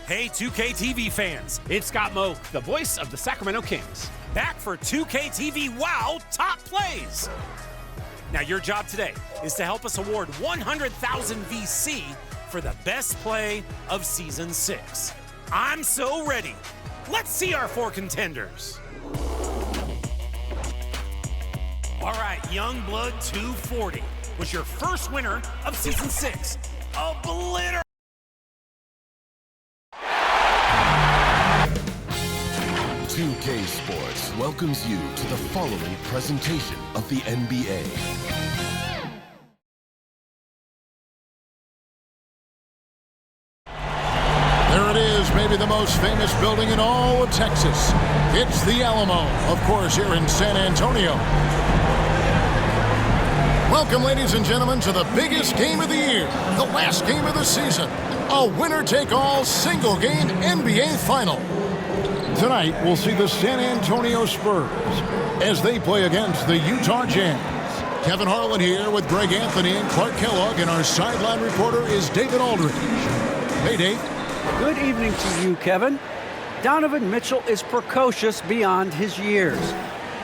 Hey 2K TV fans, it's Scott Moak, the voice of the Sacramento Kings, back for 2K TV WOW Top Plays. Now your job today is to help us award 100,000 VC for the best play of Season 6. I'm so ready. Let's see our 4 contenders. All right, Youngblood 240 was your first winner of Season 6. Obliterate! 2K Sports welcomes you to the following presentation of the NBA. There it is, maybe the most famous building in all of Texas. It's the Alamo, of course, here in San Antonio. Welcome, ladies and gentlemen, to the biggest game of the year, the last game of the season, a winner-take-all single-game NBA Final. Tonight, we'll see the San Antonio Spurs as they play against the Utah Jazz. Kevin Harlan here with Greg Anthony and Clark Kellogg, and our sideline reporter is David Aldridge. Hey, Dave. Good evening to you, Kevin. Donovan Mitchell is precocious beyond his years.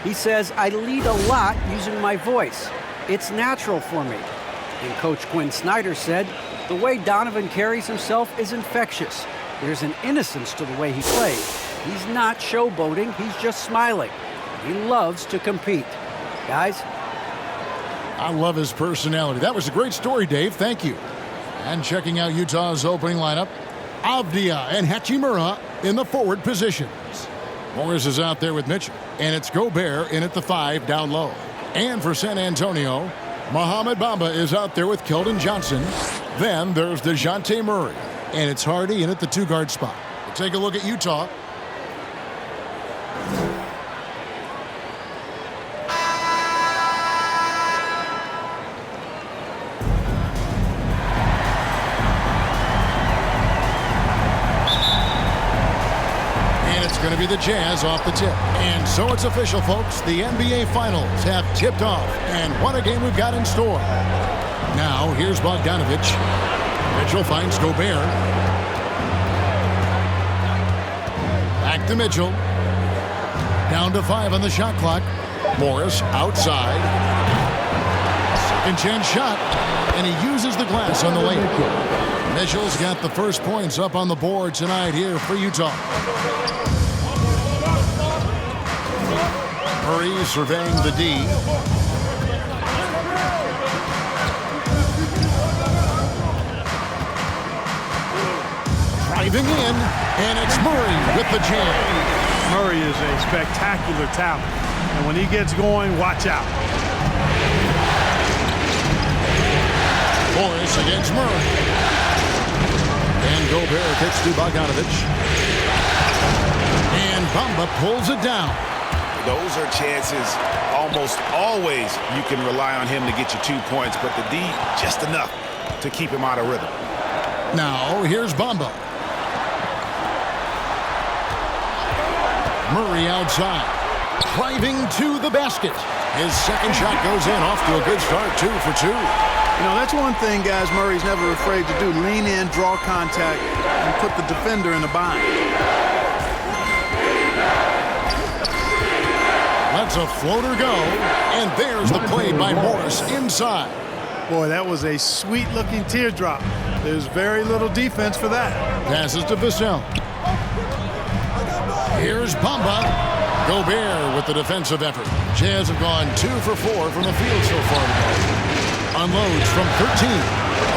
He says, I lead a lot using my voice. It's natural for me. And Coach Quinn Snyder said, the way Donovan carries himself is infectious. There's an innocence to the way he plays. He's not showboating, he's just smiling. He loves to compete. Guys? I love his personality. That was a great story, Dave. Thank you. And checking out Utah's opening lineup, Avdia and Hachimura in the forward positions. Morris is out there with Mitchell, and it's Gobert in at the 5 down low. And for San Antonio, Mohamed Bamba is out there with Keldon Johnson. Then there's DeJounte Murray, and it's Hardy in at the 2-guard spot. We'll take a look at Utah. Going to be the Jazz off the tip. And so it's official, folks. The NBA Finals have tipped off. And what a game we've got in store. Now, here's Bogdanovich. Mitchell finds Gobert. Back to Mitchell. Down to 5 on the shot clock. Morris outside. Second chance shot. And he uses the glass on the layup. Mitchell's got the first points up on the board tonight here for Utah. Murray surveying the D. Driving in, and it's Murray with the jam. Murray is a spectacular talent, and when he gets going, watch out. Morris against Murray. And Gobert kicks to Bogdanovich. And Bamba pulls it down. Those are chances almost always you can rely on him to get you 2 points, but the D just enough to keep him out of rhythm. Now here's Bamba. Murray outside, driving to the basket. His second shot goes in, off to a good start, 2 for 2. You know, that's one thing, guys, Murray's never afraid to do. Lean in, draw contact, and put the defender in a bind. Lets a floater go, and there's the play by Morris inside. Boy, that was a sweet-looking teardrop. There's very little defense for that. Passes to Vassell. Here's Bamba. Gobert with the defensive effort. Jazz have gone 2 for 4 from the field so far today. Unloads from 13.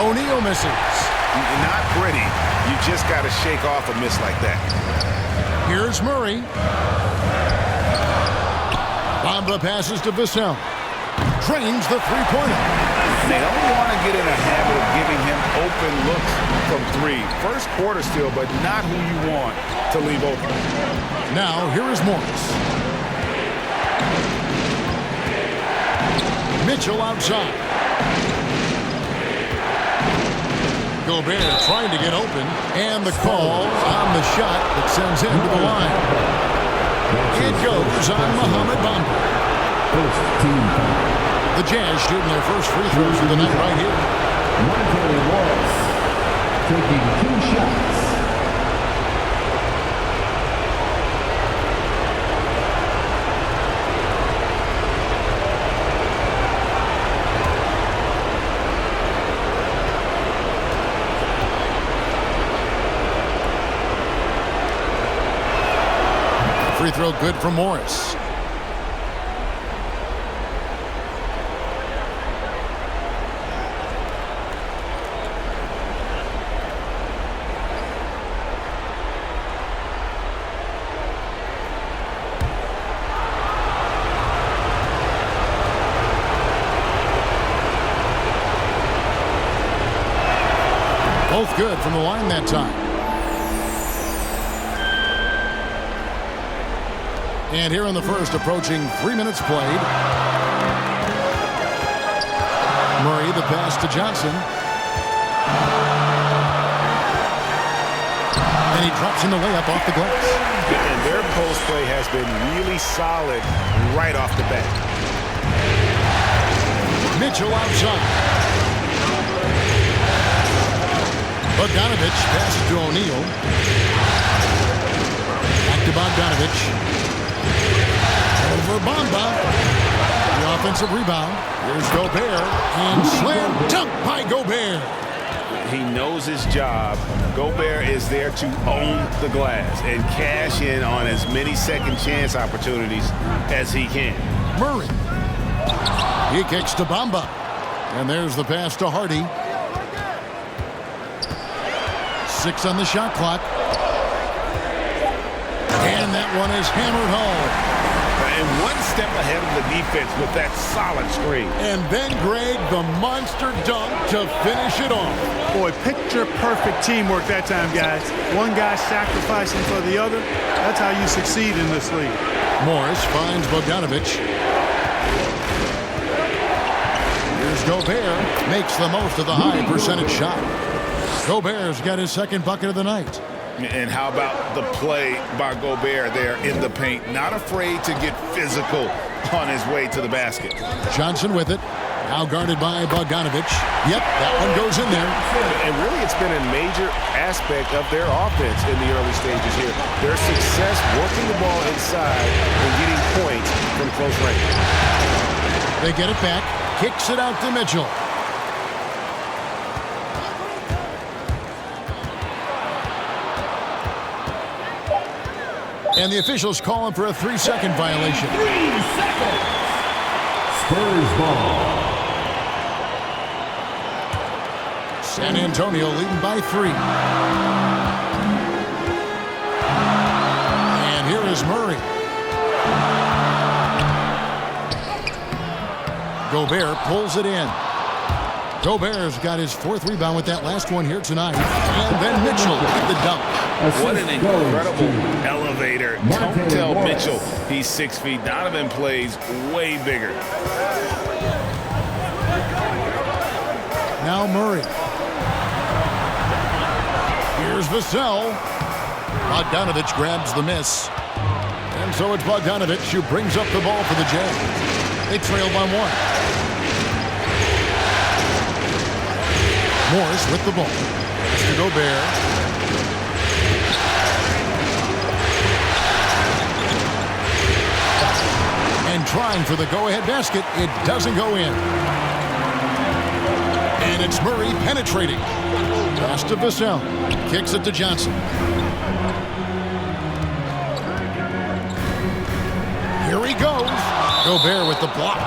O'Neal misses. You're not pretty. You just got to shake off a miss like that. Here's Murray. Bamba passes to Vassell. Trains the three-pointer. They don't want to get in a habit of giving him open looks from 3. First quarter still, but not who you want to leave open. Now, here is Morris. Mitchell outside. Gobert trying to get open, and the call on the shot that sends him to the line. It goes on Mohamed Bamba. The Jazz shooting their first free throws of the night right here. Monte Morris taking 2 shots. free throw good from Morris. Both good from the line that time. And here in the first, approaching 3 minutes played. Murray, the pass to Johnson. And he drops in the layup off the glass. And their post play has been really solid right off the bat. Mitchell outside. Bogdanovich passes to O'Neal. Back to Bogdanovich. Over Bamba. The offensive rebound. Here's Gobert. And slam dunk by Gobert. He knows his job. Gobert is there to own the glass and cash in on as many second chance opportunities as he can. Murray. He kicks to Bamba. And there's the pass to Hardy. 6 on the shot clock. And that one is hammered home. And one step ahead of the defense with that solid screen. And then Greg, the monster dunk to finish it off. Boy, picture-perfect teamwork that time, guys. One guy sacrificing for the other. That's how you succeed in this league. Morris finds Bogdanovich. Here's Gobert. Makes the most of the high percentage shot. Gobert's got his second bucket of the night. And how about the play by Gobert there in the paint? Not afraid to get physical on his way to the basket. Johnson with it. Now guarded by Bogdanovich. Yep, that one goes in there. And really it's been a major aspect of their offense in the early stages here. Their success working the ball inside and getting points from close range. They get it back. Kicks it out to Mitchell. And the officials call him for a 3-second violation. 3 seconds. Spurs ball. San Antonio leading by 3. And here is Murray. Gobert pulls it in. Gobert's got his 4th rebound with that last one here tonight. And then Mitchell with the dunk. What an incredible elevator. Don't tell Mitchell he's 6 feet. Donovan plays way bigger. Now Murray. Here's Vassell. Bogdanovich grabs the miss. And so it's Bogdanovich who brings up the ball for the Jazz. They trail by 1. Morris with the ball. To Gobert. And trying for the go-ahead basket. It doesn't go in. And it's Murray penetrating. Pass to Vassell. Kicks it to Johnson. Here he goes. Gobert with the block.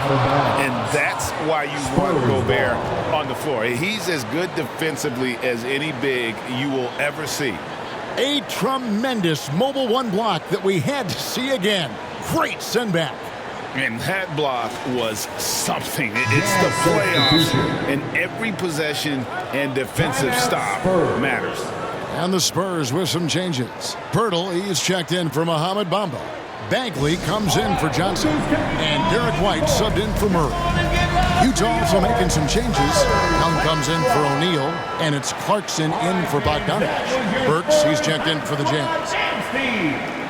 And that's why you want Gobert on the floor. He's as good defensively as any big you will ever see. A tremendous mobile 1 block that we had to see again. Great send back. And that block was something. It's the playoffs, and every possession and defensive stop matters. And the Spurs with some changes. Pirtle, he's checked in for Mohamed Bamba. Bagley comes in for Johnson. And Derek White subbed in for Murray. Utah also making some changes. Young comes in for O'Neal. And it's Clarkson in for Bogdanovich. Burks, he's checked in for the Jazz.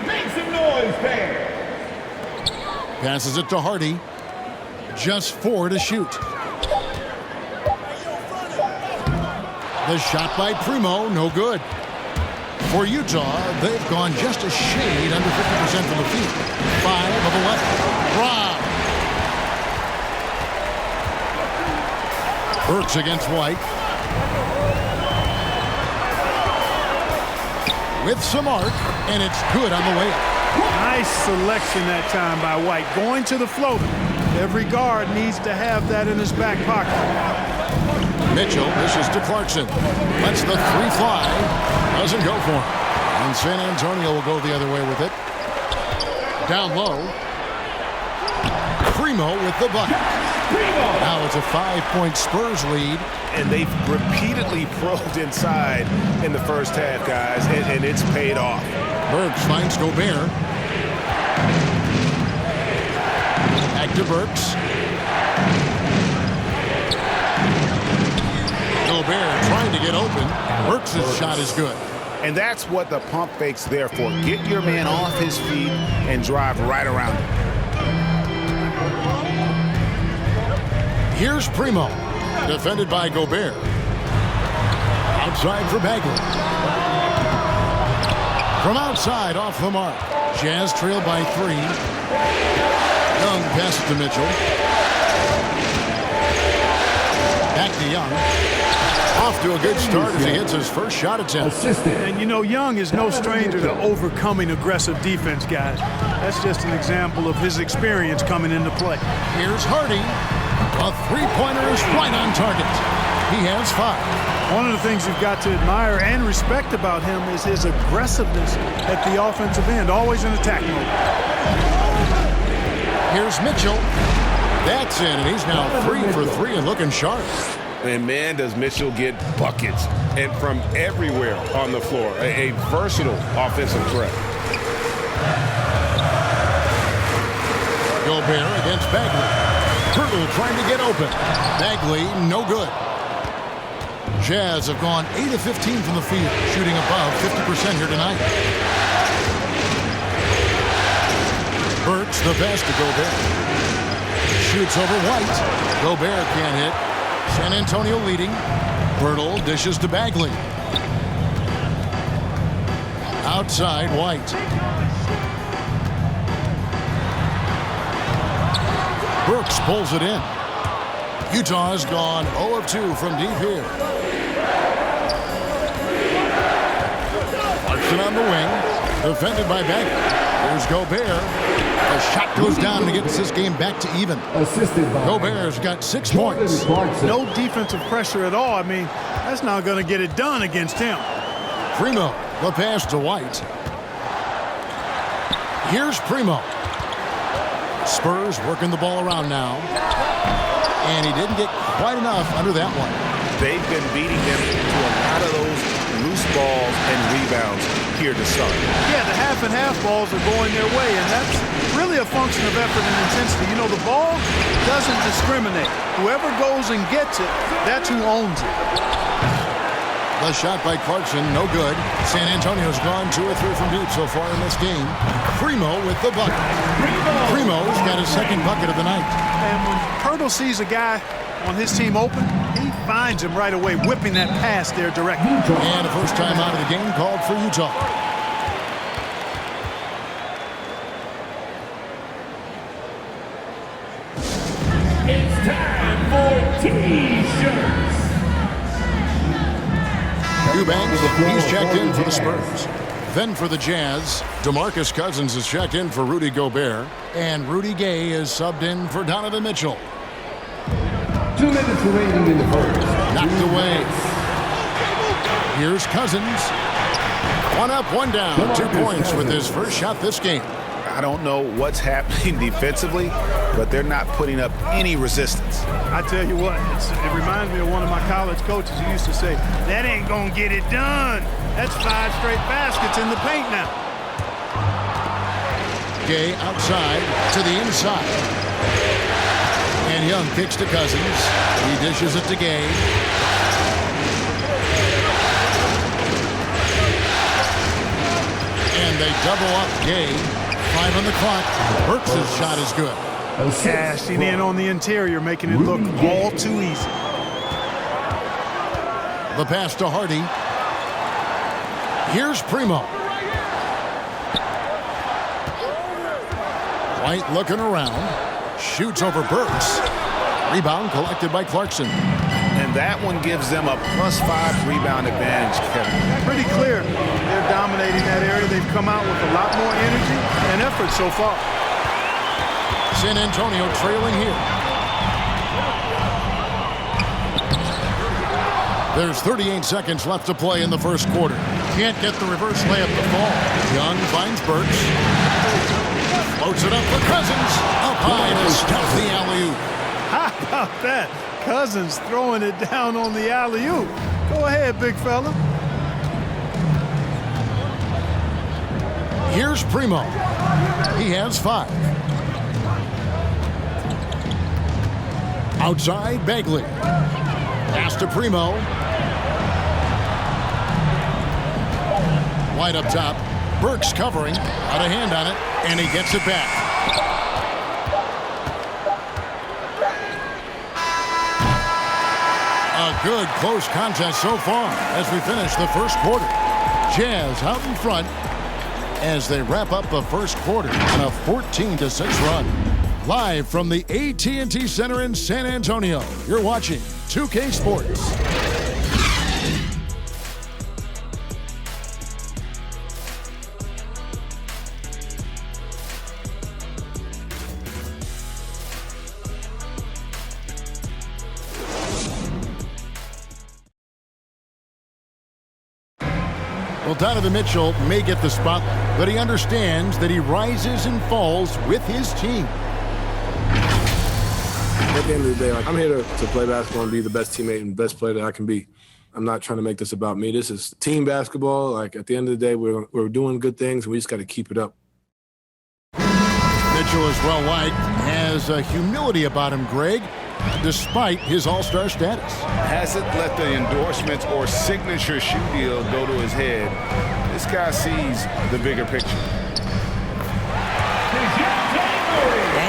Make some noise, fans. Passes it to Hardy. Just 4 to shoot. The shot by Primo, no good. For Utah, they've gone just a shade under 50% from the field. 5 of 11. Rob. Burks against White. With some arc, and it's good on the way up. Nice selection that time by White. Going to the floater. Every guard needs to have that in his back pocket. Mitchell dishes to Clarkson. Lets the three fly. Doesn't go for it. And San Antonio will go the other way with it. Down low. Primo with the bucket. Now it's a 5-point Spurs lead. And they've repeatedly probed inside in the first half, guys, and it's paid off. Burks finds Gobert. Back to Burks. Gobert trying to get open. Burks' shot is good. And that's what the pump fake's there for. Get your man off his feet and drive right around him. Here's Primo. Defended by Gobert. Outside for Bagley. From outside, off the mark. Jazz trailed by 3. Young passes to Mitchell. Back to Young. Off to a good start as he hits his first shot attempt. And you know, Young is no stranger to overcoming aggressive defense, guys. That's just an example of his experience coming into play. Here's Hardy. A three-pointer is right on target. He has 5. One of the things you've got to admire and respect about him is his aggressiveness at the offensive end, always in attack mode. Here's Mitchell. That's in, and he's now 3 for 3 and looking sharp. And man, does Mitchell get buckets and from everywhere on the floor. A versatile offensive threat. Gobert against Bagley. Hurdle trying to get open. Bagley, no good. Jazz have gone 8 of 15 from the field, shooting above 50% here tonight. Burks the pass to Gobert. Shoots over White. Gobert can't hit. San Antonio leading. Hurdle dishes to Bagley. Outside, White. Brooks pulls it in. Utah has gone 0 of 2 from deep here. Clarkson on the wing. Defended by Bagley. Here's Gobert. The shot goes down and gets this game back to even. Gobert's got 6 points. No defensive pressure at all. I mean, that's not going to get it done against him. Primo, the pass to White. Here's Primo. Spurs working the ball around now. And he didn't get quite enough under that one. They've been beating them to a lot of those loose balls and rebounds here to start. Yeah, the half and half balls are going their way, and that's really a function of effort and intensity. You know, the ball doesn't discriminate. Whoever goes and gets it, that's who owns it. The shot by Clarkson, no good. San Antonio's gone 2 or 3 from deep so far in this game. Primo with the bucket. Primo's got his second bucket of the night. And when Hurdle sees a guy on his team open, he finds him right away, whipping that pass there directly. And a first time out of the game called for Utah. It's time for T-shirts. Eubanks, he's checked in for the Spurs. Then for the Jazz, DeMarcus Cousins is checked in for Rudy Gobert. And Rudy Gay is subbed in for Donovan Mitchell. 2 minutes remaining in the first. Knocked away. Here's Cousins. 1 up, 1 down. 2 points with his first shot this game. I don't know what's happening defensively, but they're not putting up any resistance. I tell you what, it reminds me of one of my college coaches who used to say, that ain't going to get it done. That's 5 straight baskets in the paint now. Gay outside to the inside. And Young kicks to Cousins. He dishes it to Gay. And they double up Gay. 5 on the clock. Burks' shot is good. Cashing in on the interior, making it look all too easy. The pass to Hardy. Here's Primo. White looking around. Shoots over Burks. Rebound collected by Clarkson. And that one gives them a +5 rebound advantage, Kevin. Pretty clear. They're dominating that area. They've come out with a lot more energy and effort so far. San Antonio trailing here. There's 38 seconds left to play in the first quarter. Can't get the reverse layup to fall. Young finds Burks. Floats it up for Cousins. Up high to stop the alley-oop. How about that? Cousins throwing it down on the alley-oop. Go ahead, big fella. Here's Primo. He has 5. Outside, Bagley. Pass to Primo. White up top. Burks covering. Got a hand on it, and he gets it back. A good close contest so far as we finish the first quarter. Jazz out in front as they wrap up the first quarter on a 14-6 run. Live from the AT&T Center in San Antonio, you're watching 2K Sports. Well, Donovan Mitchell may get the spotlight, but he understands that he rises and falls with his team. At the end of the day, I'm here to play basketball and be the best teammate and best player that I can be. I'm not trying to make this about me. This is team basketball. At the end of the day, we're doing good things, and we just got to keep it up. Mitchell is well-liked, has a humility about him, Greg, despite his all-star status. Hasn't let the endorsements or signature shoe deal go to his head. This guy sees the bigger picture.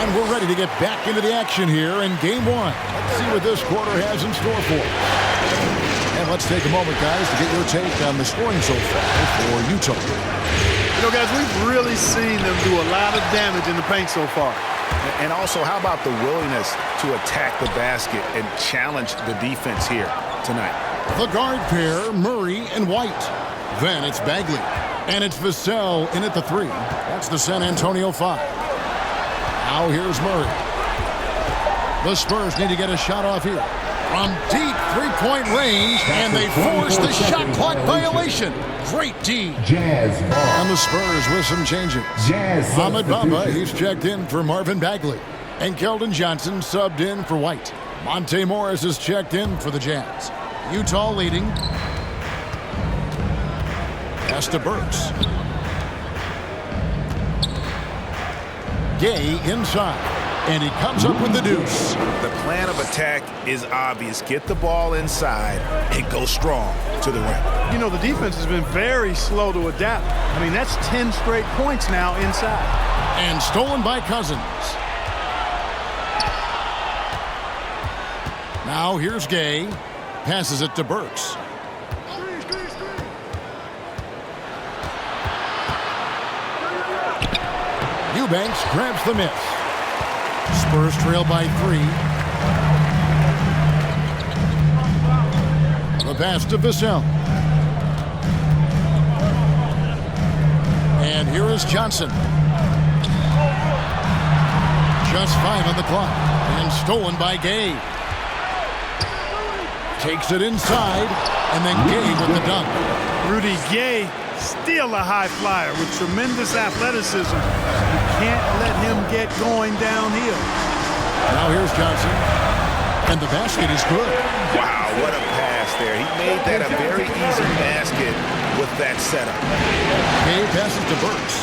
And we're ready to get back into the action here in Game 1. Let's see what this quarter has in store for us. And let's take a moment, guys, to get your take on the scoring so far for Utah. You know, guys, we've really seen them do a lot of damage in the paint so far. And also, how about the willingness to attack the basket and challenge the defense here tonight? The guard pair, Murray and White. Then it's Bagley. And it's Vassell in at the 3. That's the San Antonio 5. Now here's Murray. The Spurs need to get a shot off here. From deep three-point range, and they force the shot clock violation. Great D. Jazz ball. And the Spurs with some changes. Jazz Ahmed Bamba, substitution. he's checked in for Marvin Bagley. And Keldon Johnson subbed in for White. Monte Morris is checked in for the Jazz. Utah leading. Pass to Burks. Gay inside. And he comes up with the deuce. The plan of attack is obvious. Get the ball inside and go strong to the rim. You know, the defense has been very slow to adapt. I mean, that's 10 straight points now inside. And stolen by Cousins. Now here's Gay. Passes it to Burks. Eubanks grabs the miss. Spurs trail by 3. The pass to Vassell. And here is Johnson. Just 5 on the clock. And stolen by Gay. Takes it inside. And then Gay with the dunk. Rudy Gay, still a high flyer with tremendous athleticism. You can't let him get going downhill. Now here's Johnson. And the basket is good. Wow, what a pass there. He made that a very easy basket with that setup. Gay passes to Burks.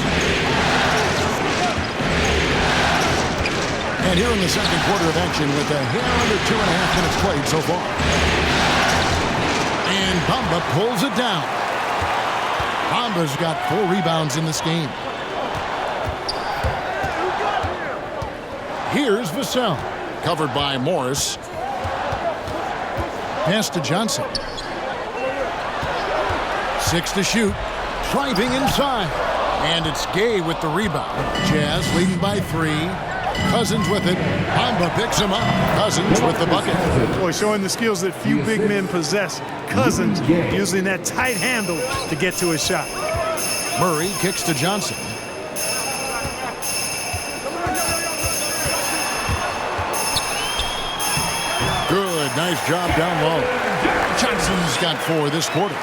And here in the second quarter of action with a hair under 2.5 minutes played so far. And Bamba pulls it down. Bamba's got 4 rebounds in this game. Here's Vassell. Covered by Morris. Pass to Johnson. 6 to shoot. Driving inside. And it's Gay with the rebound. Jazz leading by 3. Cousins with it. Bamba picks him up. Cousins with the bucket. Boy, showing the skills that few big men possess. Cousins using that tight handle to get to his shot. Murray kicks to Johnson. Good, nice job down low. Johnson's got 4 this quarter.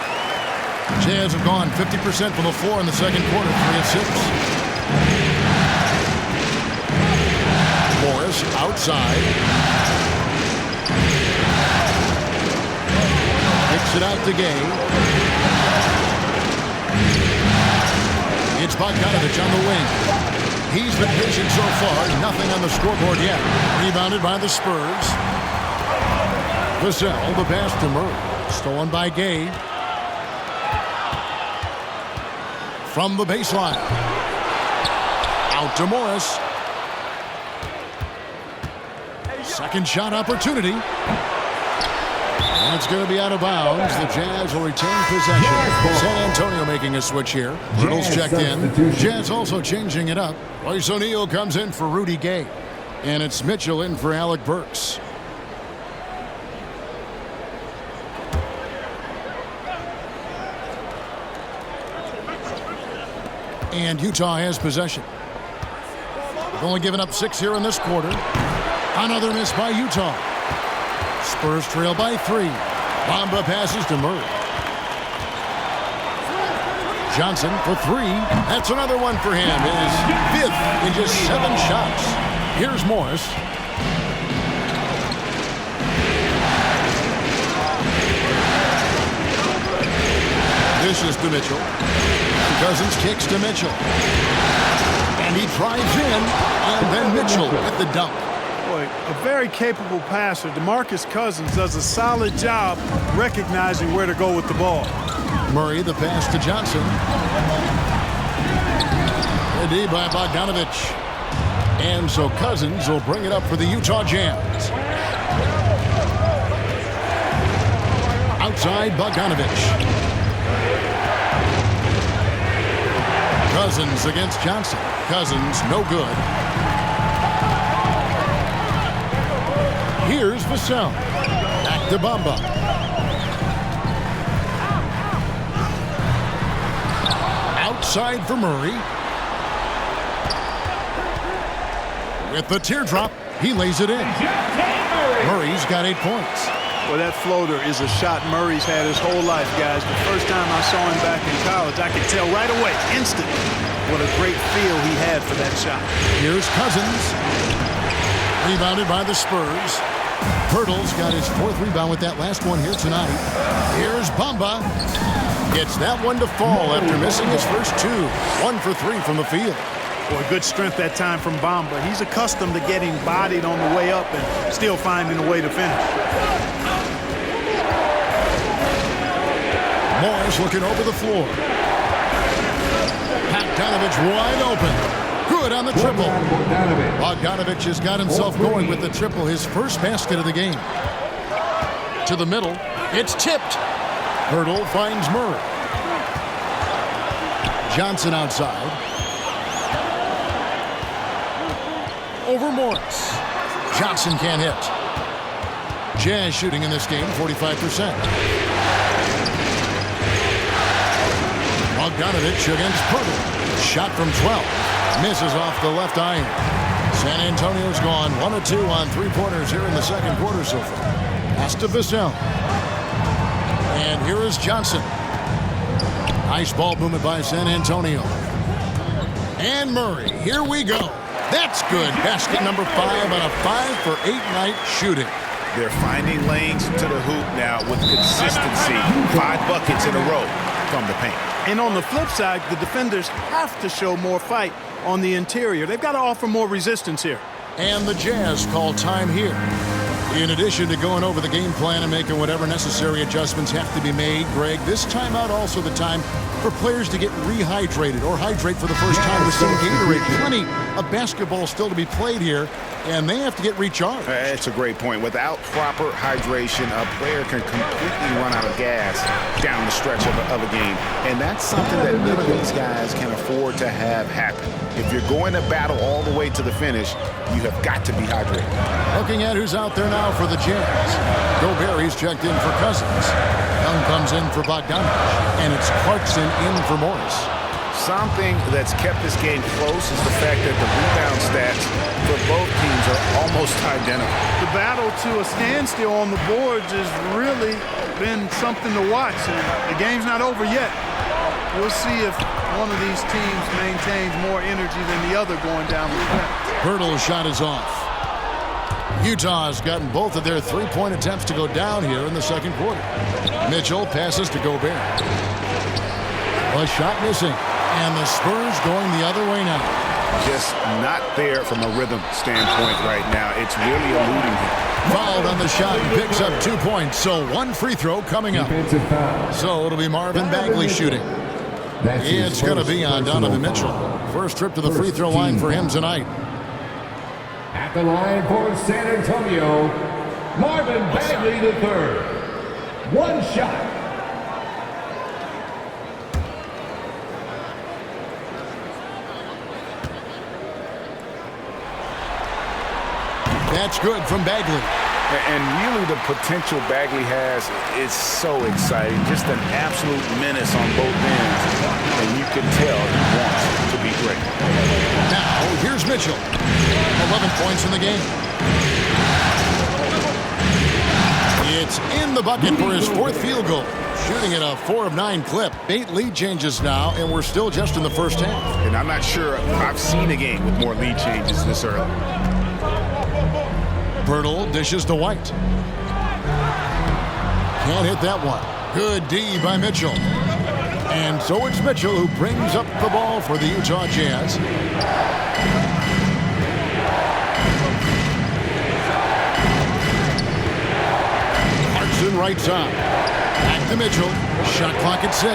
Jazz have gone 50% from the floor in the second quarter, 3 of 6. Morris outside. Kicks it out to Gay. It's Bogdanovich on the wing. He's been patient so far. Nothing on the scoreboard yet. Rebounded by the Spurs. Vassell, the pass to Murray. Stolen by Gay. From the baseline. Out to Morris. Second shot opportunity. That's going to be out of bounds. The Jazz will retain possession. San Antonio making a switch here. Riddle's checked in. Jazz also changing it up. Royce O'Neal comes in for Rudy Gay. And it's Mitchell in for Alec Burks. And Utah has possession. They've only given up 6 here in this quarter. Another miss by Utah. Spurs trail by 3. Bamba passes to Murray. Johnson for 3. That's another one for him. His 5th in just 7 shots. Here's Morris. This is to Mitchell. Cousins kicks to Mitchell. And he drives in. And then Mitchell with the dunk. Boy, a very capable passer. DeMarcus Cousins does a solid job recognizing where to go with the ball. Murray, the pass to Johnson. Ready by Bogdanovich. And so Cousins will bring it up for the Utah Jazz. Outside Bogdanovich. Cousins against Johnson. Cousins, no good. Here's Vassell. Back to Bamba. Outside for Murray. With the teardrop, he lays it in. Murray's got 8 points. Well, that floater is a shot Murray's had his whole life, guys. The first time I saw him back in college, I could tell right away, instantly, what a great feel he had for that shot. Here's Cousins. Rebounded by the Spurs. Pirtle's got his 4th rebound with that last one here tonight. Here's Bamba. Gets that one to fall after missing his first 2. 1 for 3 from the field. Boy, good strength that time from Bamba. He's accustomed to getting bodied on the way up and still finding a way to finish. Morris looking over the floor. Bogdanovich wide open. Good on the triple. Bogdanovich has got himself going with the triple, his first basket of the game. To the middle. It's tipped. Hurdle finds Murray. Johnson outside. Over Morris. Johnson can't hit. Jazz shooting in this game, 45%. Bogdanovich against Pirtle. Shot from 12. Misses off the left iron. San Antonio's gone 1 of 2 on 3-pointers here in the second quarter so far. Pass to Vassell. And here is Johnson. Nice ball movement by San Antonio. And Murray. Here we go. That's good. Basket number 5 on a 5 for 8 night shooting. They're finding lanes to the hoop now with consistency. 5 buckets in a row from the paint. And on the flip side, the defenders have to show more fight on the interior. They've got to offer more resistance here. And the Jazz call time here. In addition to going over the game plan and making whatever necessary adjustments have to be made, Greg, this timeout also the time for players to get rehydrated or hydrate for the first time with some Gatorade. Plenty of basketball still to be played here, and they have to get recharged. That's a great point. Without proper hydration, a player can completely run out of gas down the stretch of a game. And that's something that none of these guys can afford to have happen. If you're going to battle all the way to the finish, you have got to be hydrated. Looking at who's out there now for the Jazz. Gobert checked in for Cousins. Young comes in for Bogdanovich. And it's Clarkson in for Morris. Something that's kept this game close is the fact that the rebound stats for both teams are almost identical. The battle to a standstill on the boards has really been something to watch. And the game's not over yet. We'll see if one of these teams maintains more energy than the other going down the stretch. Hurdle's shot is off. Utah's gotten both of their three-point attempts to go down here in the second quarter. Mitchell passes to Gobert. A shot missing. And the Spurs going the other way now. Just not there from a rhythm standpoint right now. It's really eluding him. Fouled on the shot, picks up 2 points. So one free throw coming up. So it'll be Marvin Bagley shooting. It's going to be on Donovan Mitchell. First trip to the free throw line for him tonight. At the line for San Antonio, Marvin Bagley III. One shot. That's good from Bagley. And really the potential Bagley has is so exciting. Just an absolute menace on both ends. And you can tell he wants to be great. Now, here's Mitchell. 11 points in the game. It's in the bucket for his fourth field goal. Shooting at a 4 of 9 clip. 8 lead changes now, and we're still just in the first half. And I'm not sure I've seen a game with more lead changes this early. Pirtle dishes to White. Can't hit that one. Good D by Mitchell. And so it's Mitchell who brings up the ball for the Utah Jazz. Clarkson right side. Back to Mitchell. Shot clock at 6.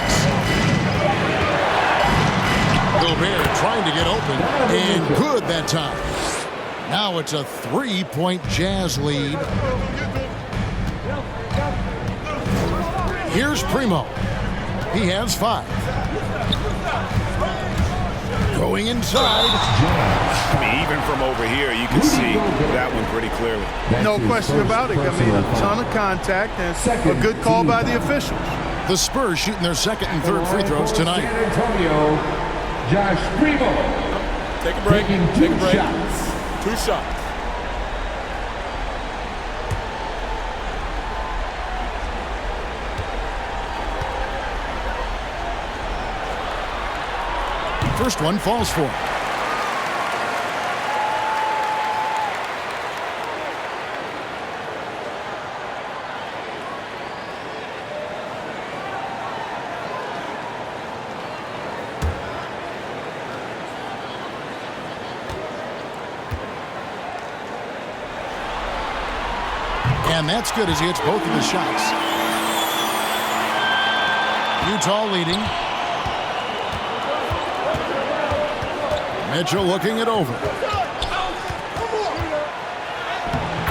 Gobert trying to get open. And good that time. Now it's a 3-point Jazz lead. Here's Primo. He has 5. Going inside. I mean, even from over here, you can see that one pretty clearly. No question about it. I mean, a ton of contact and a good call by the officials. The Spurs shooting their second and third free throws tonight. San Antonio, Josh Primo. Take a break. Take a break. Shots. 2 shots. First one falls for him. And that's good as he hits both of the shots. Utah leading. Mitchell looking it over.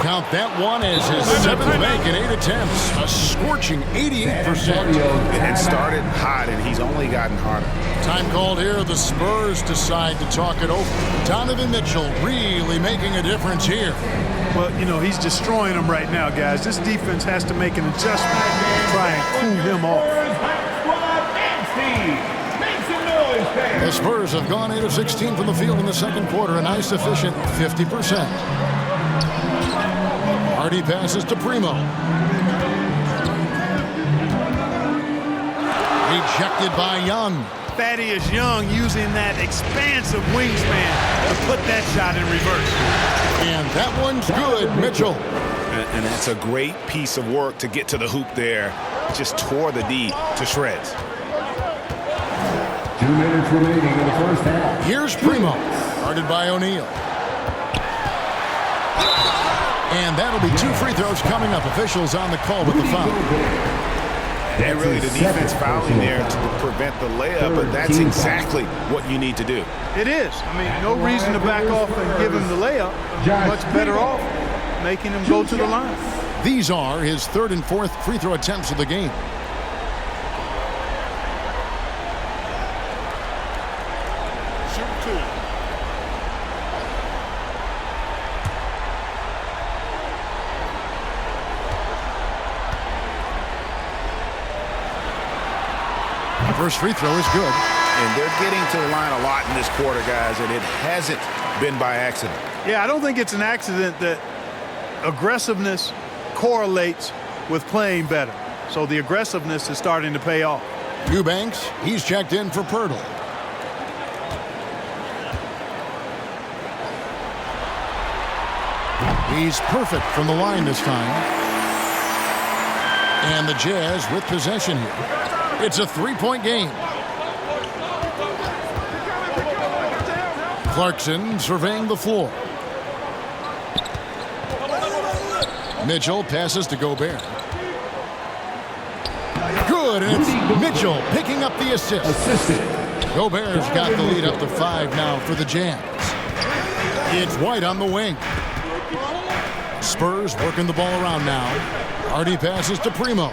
Count that one as his 7th make in 8 attempts. A scorching 88%. It started hot, and he's only gotten harder. Time called here. The Spurs decide to talk it over. Donovan Mitchell really making a difference here. Well, you know, he's destroying them right now, guys. This defense has to make an adjustment to try and cool him off. The Spurs have gone 8 of 16 from the field in the second quarter, a nice efficient 50%. Hardy passes to Primo. Rejected by Young. Thaddeus Young using that expansive wingspan to put that shot in reverse. And that one's good, Mitchell. And that's a great piece of work to get to the hoop there. Just tore the D to shreds. 2 minutes remaining in the first half. Here's Primo, guarded by O'Neal. And that'll be 2 free throws coming up. Officials on the call with the foul. And really the defense fouling there to prevent the layup, but that's exactly what you need to do. It is. I mean, no reason to back off and give him the layup. Much better off making him go to the line. These are his 3rd and 4th free throw attempts of the game. First free throw is good. And they're getting to the line a lot in this quarter, guys, and it hasn't been by accident. Yeah, I don't think it's an accident that aggressiveness correlates with playing better. So the aggressiveness is starting to pay off. Eubanks, he's checked in for Pirtle. He's perfect from the line this time. And the Jazz with possession here. It's a 3-point game. Clarkson surveying the floor. Mitchell passes to Gobert. Good, and it's Mitchell picking up the assist. Gobert's got the lead up to 5 now for the Jazz. It's White on the wing. Spurs working the ball around now. Hardy passes to Primo.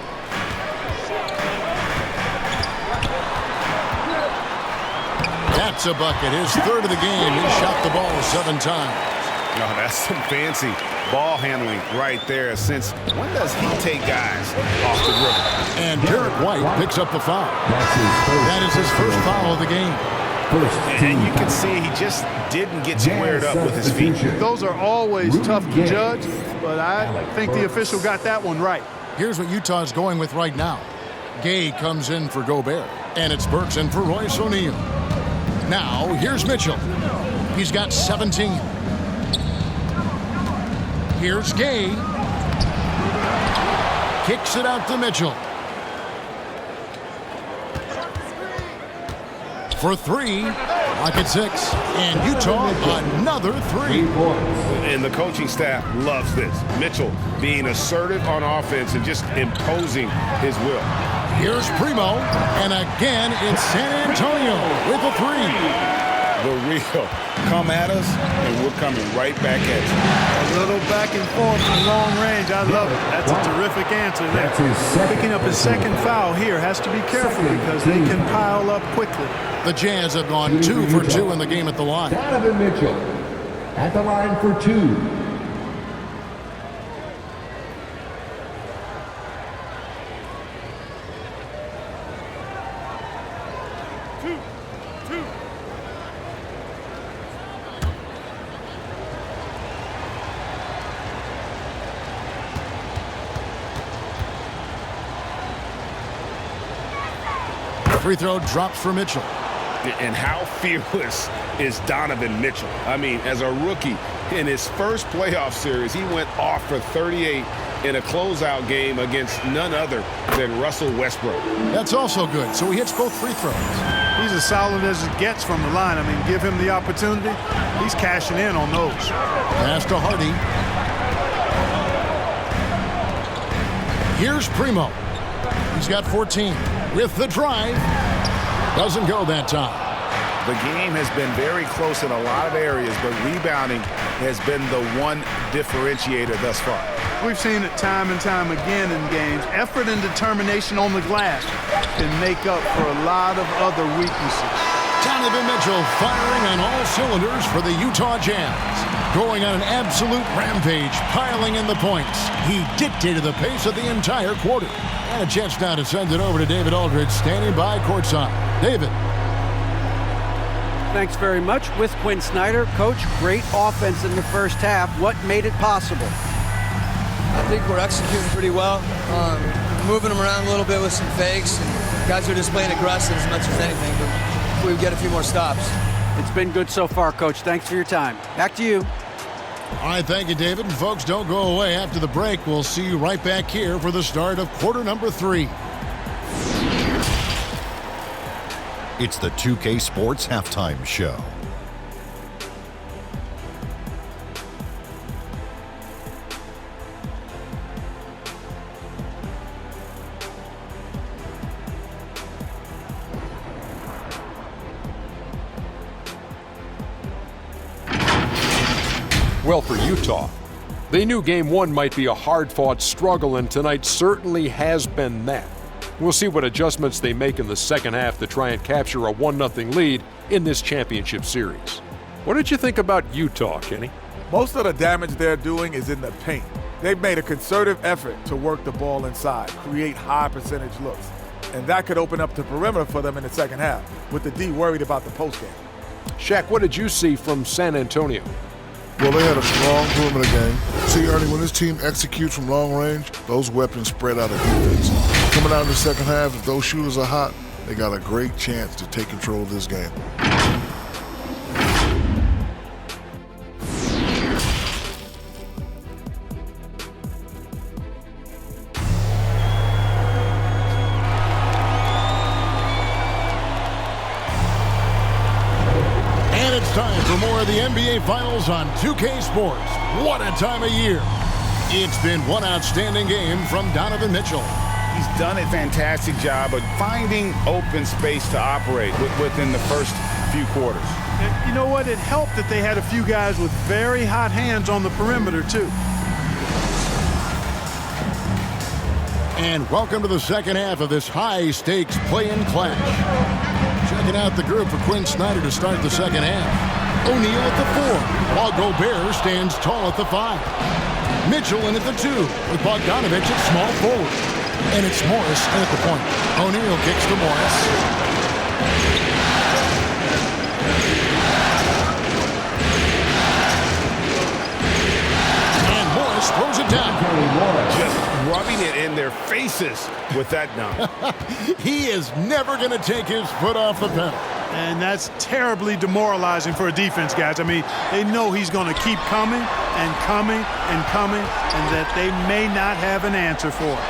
That's a bucket. His 3rd of the game. He shot the ball 7 times. No, that's some fancy ball handling right there. Since when does he take guys off the dribble? And Derek White picks up the foul. That is his first foul of the game. And you can see he just didn't get squared up with his feet. Those are always tough to judge, but I think the official got that one right. Here's what Utah's going with right now. Gay comes in for Gobert, and it's Burks in for Royce O'Neal. Now, here's Mitchell. He's got 17. Here's Gay. Kicks it out to Mitchell. For 3, Rocket 6, and Utah another 3. And the coaching staff loves this. Mitchell being assertive on offense and just imposing his will. Here's Primo, and again it's San Antonio with a 3. The real come at us, and we're coming right back at A you. little back and forth from long range. I love it. That's a terrific answer there. Picking up his 2nd foul here. Has to be careful because they can pile up quickly. The Jazz have gone 2 for 2 in the game at the line. Donovan Mitchell at the line for 2. Free throw drops for Mitchell. And how fearless is Donovan Mitchell? I mean, as a rookie, in his first playoff series, he went off for 38 in a closeout game against none other than Russell Westbrook. That's also good, so he hits both free throws. He's as solid as it gets from the line. I mean, give him the opportunity. He's cashing in on those. Pass to Hardy. Here's Primo. He's got 14 with the drive. Doesn't go that time. The game has been very close in a lot of areas, but rebounding has been the one differentiator thus far. We've seen it time and time again in games. Effort and determination on the glass can make up for a lot of other weaknesses. Donovan Mitchell firing on all cylinders for the Utah Jazz. Going on an absolute rampage, piling in the points. He dictated the pace of the entire quarter. And a chance now to send it over to David Aldridge, standing by courtside. David. Thanks very much. With Quinn Snyder, Coach, great offense in the first half. What made it possible? I think we're executing pretty well. Moving them around a little bit with some fakes. And guys are just playing aggressive as much as anything, but we get a few more stops. It's been good so far, Coach. Thanks for your time. Back to you. All right, thank you, David. And folks, don't go away. After the break, we'll see you right back here for the start of quarter number 3. It's the 2K Sports Halftime Show. Well, for Utah, they knew Game 1 might be a hard-fought struggle, and tonight certainly has been that. We'll see what adjustments they make in the second half to try and capture a 1-0 lead in this championship series. What did you think about Utah, Kenny? Most of the damage they're doing is in the paint. They've made a concerted effort to work the ball inside, create high-percentage looks. And that could open up the perimeter for them in the second half, with the D worried about the postgame. Shaq, what did you see from San Antonio? Well, they had a strong perimeter game. See, Ernie, when this team executes from long range, those weapons spread out of defense. Coming out in the second half, if those shooters are hot, they got a great chance to take control of this game. Time for more of the NBA Finals on 2K Sports. What a time of year. It's been one outstanding game from Donovan Mitchell. He's done a fantastic job of finding open space to operate within the first few quarters. And you know what? It helped that they had a few guys with very hot hands on the perimeter, too. And welcome to the second half of this high-stakes play-in clash. Checking out the group for Quinn Snyder to start the second half. O'Neal at the 4, while Gobert stands tall at the 5. Mitchell in at the 2, with Bogdanovich at small forward. And it's Morris in at the point. O'Neal kicks to Morris. And Morris throws it down. Just rubbing it in their faces with that dunk. He is never going to take his foot off the pedal. And that's terribly demoralizing for a defense, guys. I mean, they know he's going to keep coming and coming and coming, and that they may not have an answer for it.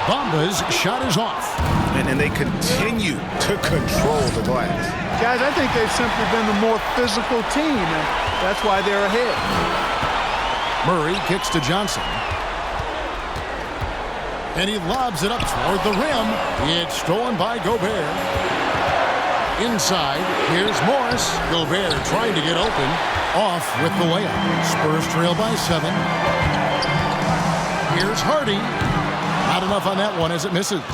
Bamba's shot is off. And they continue to control the glass. Guys, I think they've simply been the more physical team, and that's why they're ahead. Murray kicks to Johnson. And he lobs it up toward the rim. It's stolen by Gobert. Inside, here's Morris. Gobert trying to get open. Off with the layup. Spurs trail by 7. Here's Hardy. Not enough on that one as it misses.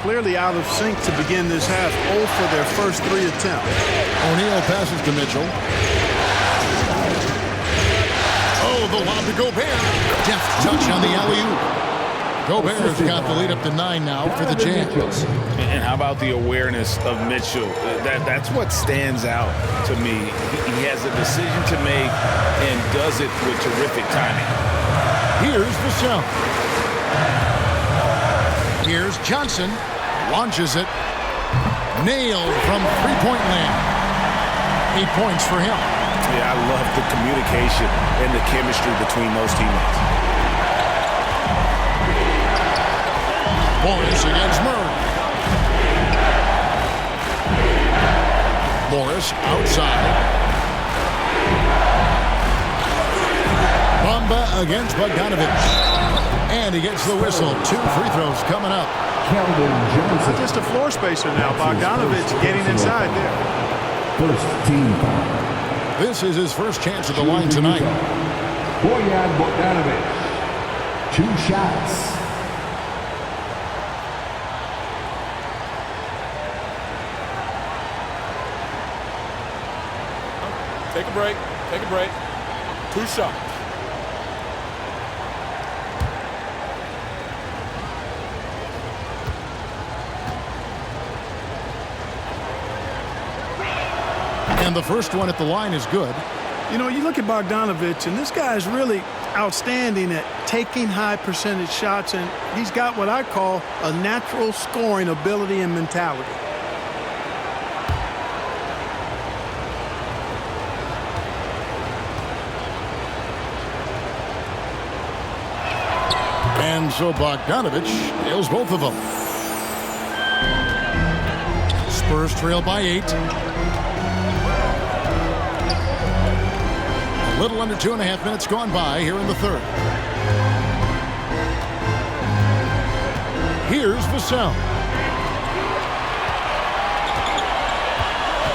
Clearly out of sync to begin this half. 0 for their first 3 attempts. O'Neal passes to Mitchell. Oh, the lob to Gobert. Deft touch on the alley-oop. Gobert's got the lead up to 9 now for the Jazz. And how about the awareness of Mitchell? That's what stands out to me. He has a decision to make and does it with terrific timing. Here's Vassell. Here's Johnson. Launches it. Nailed from three-point land. 8 points for him. Yeah, I love the communication and the chemistry between those teammates. Morris against Murray. Morris outside. Bamba against Bogdanovich. And he gets the whistle. 2 free throws coming up. Just a floor spacer now. Bogdanovich getting inside there. First team foul. This is his first chance at the line tonight. Bojan Bogdanovich. 2 shots. Take a break. Take a break. 2 shots. And the first one at the line is good. You know, you look at Bogdanovich, and this guy is really outstanding at taking high percentage shots, and he's got what I call a natural scoring ability and mentality. And so Bogdanovich nails both of them. Spurs trail by 8. A little under 2.5 minutes gone by here in the third. Here's Vassell.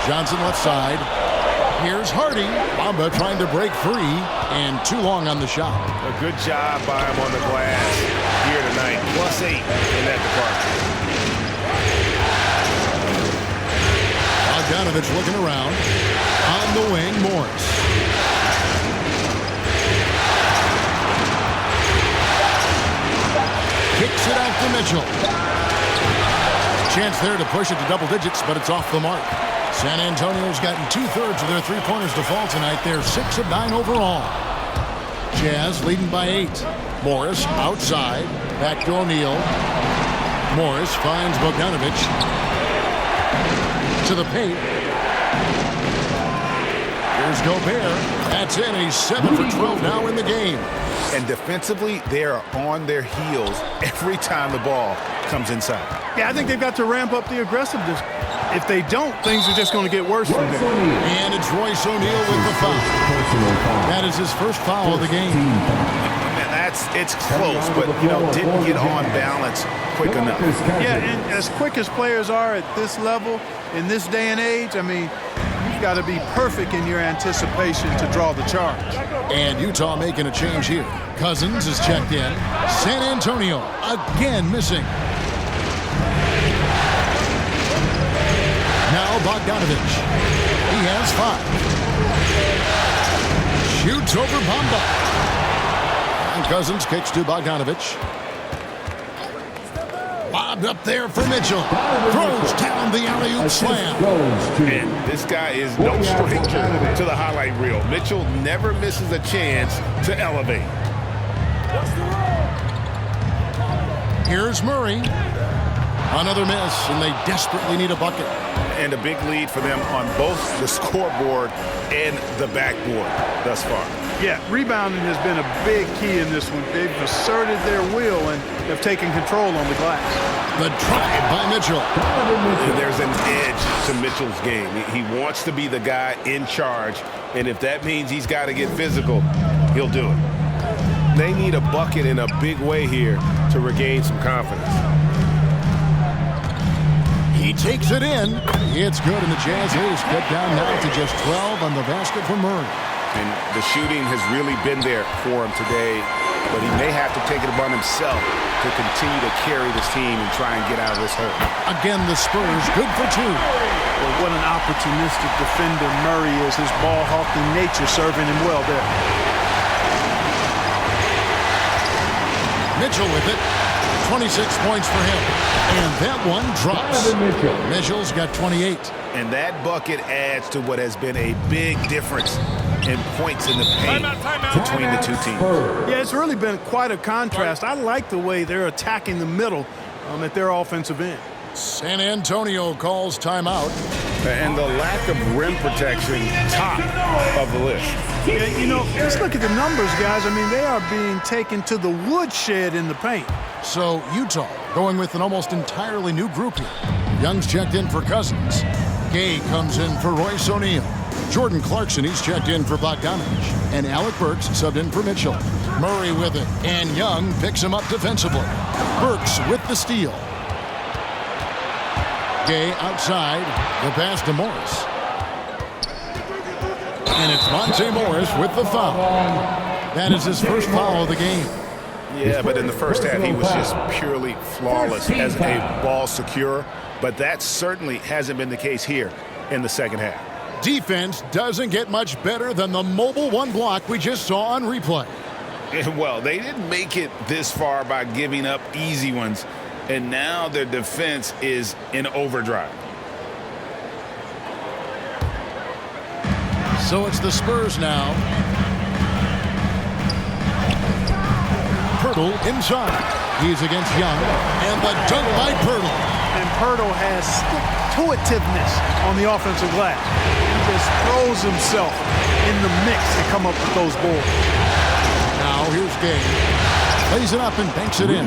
Johnson left side. Here's Hardy. Bamba trying to break free, and too long on the shot. A good job by him on the glass here tonight. +8 in that departure. Bogdanovich looking around. On the wing, Morris. Kicks it out to Mitchell. Chance there to push it to double digits, but it's off the mark. San Antonio's gotten 2/3 of their three-pointers to fall tonight. They're 6 of 9 overall. Jazz leading by 8. Morris outside. Back to O'Neal. Morris finds Bogdanovich. To the paint. Here's Gobert. That's in. He's 7 for 12 now in the game. And defensively, they are on their heels every time the ball comes inside. Yeah, I think they've got to ramp up the aggressiveness. If they don't, things are just going to get worse from there. And it's Royce O'Neal with the foul. That is his first foul of the game. And it's close, but, didn't get on balance quick enough. Yeah, and as quick as players are at this level, in this day and age, I mean, you've got to be perfect in your anticipation to draw the charge. And Utah making a change here. Cousins is checked in. San Antonio again missing. Now Bogdanovich. He has 5. Shoots over Bamba. And Cousins kicks to Bogdanovich. Lobbed up there for Mitchell. Throws down the alley-oop slam. And this guy is no stranger to the highlight reel. Mitchell never misses a chance to elevate. Here's Murray. Another miss, and they desperately need a bucket. And a big lead for them on both the scoreboard and the backboard thus far. Yeah, rebounding has been a big key in this one. They've asserted their will and have taken control on the glass. The drive by Mitchell. There's an edge to Mitchell's game. He wants to be the guy in charge, and if that means he's got to get physical, he'll do it. They need a bucket in a big way here to regain some confidence. He takes it in. It's good, and the Jazz A's cut down now to just 12 on the basket for Murray. And the shooting has really been there for him today, but he may have to take it upon himself to continue to carry this team and try and get out of this hole. Again, the Spurs good for 2. Well, what an opportunistic defender Murray is. His ball-hawking nature serving him well there. Mitchell with it. 26 points for him. And that one drops. Mitchell's got 28. And that bucket adds to what has been a big difference in points in the paint between the two teams. Yeah, it's really been quite a contrast. I like the way they're attacking the middle at their offensive end. San Antonio calls timeout. And the lack of rim protection, top of the list. Yeah, just look at the numbers, guys. I mean, they are being taken to the woodshed in the paint. So Utah going with an almost entirely new group here. Young's checked in for Cousins. Gay comes in for Royce O'Neal. Jordan Clarkson, he's checked in for Bogdanovich. And Alec Burks subbed in for Mitchell. Murray with it. And Young picks him up defensively. Burks with the steal. Gay outside. The pass to Morris. And it's Monte Morris with the foul. That is his first foul of the game. Yeah, but in the first half, he was just purely flawless as a ball secure. But that certainly hasn't been the case here in the second half. Defense doesn't get much better than the mobile one block we just saw on replay. Well, they didn't make it this far by giving up easy ones. And now their defense is in overdrive. So it's the Spurs now. Pirtle inside. He's against Young. And the dunk by Pirtle. And Pirtle has stick-to-itiveness on the offensive glass. He just throws himself in the mix to come up with those boards. Now here's Gay. Plays it up and banks it in.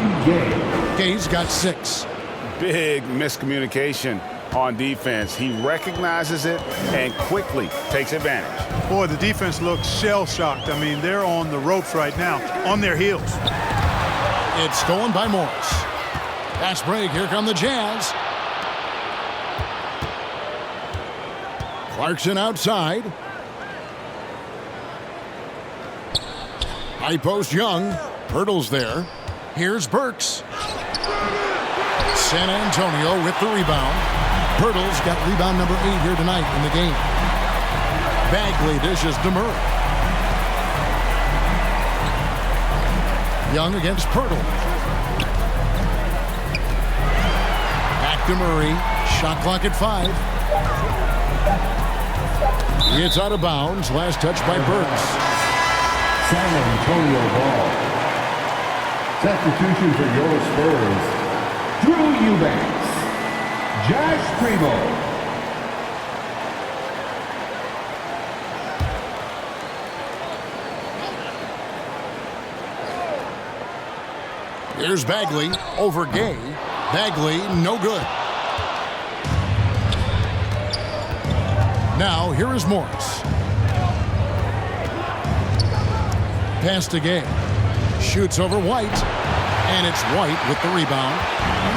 Gay's got 6. Big miscommunication on defense. He recognizes it and quickly takes advantage. Boy, the defense looks shell-shocked. I mean, they're on the ropes right now, on their heels. It's stolen by Morris. Fast break. Here come the Jazz. Clarkson outside. High post Young. Hurdles there. Here's Burks. San Antonio with the rebound. Hurdles got rebound number 8 here tonight in the game. Bagley dishes to Murray. Young against Pirtle. Back to Murray. Shot clock at 5. It's out of bounds. Last touch by Burks. San Antonio ball. Substitution for your Spurs. Drew Eubanks. Josh Primo. Here's Bagley over Gay. Bagley, no good. Now, here is Morris. Pass to Gay. Shoots over White. And it's White with the rebound.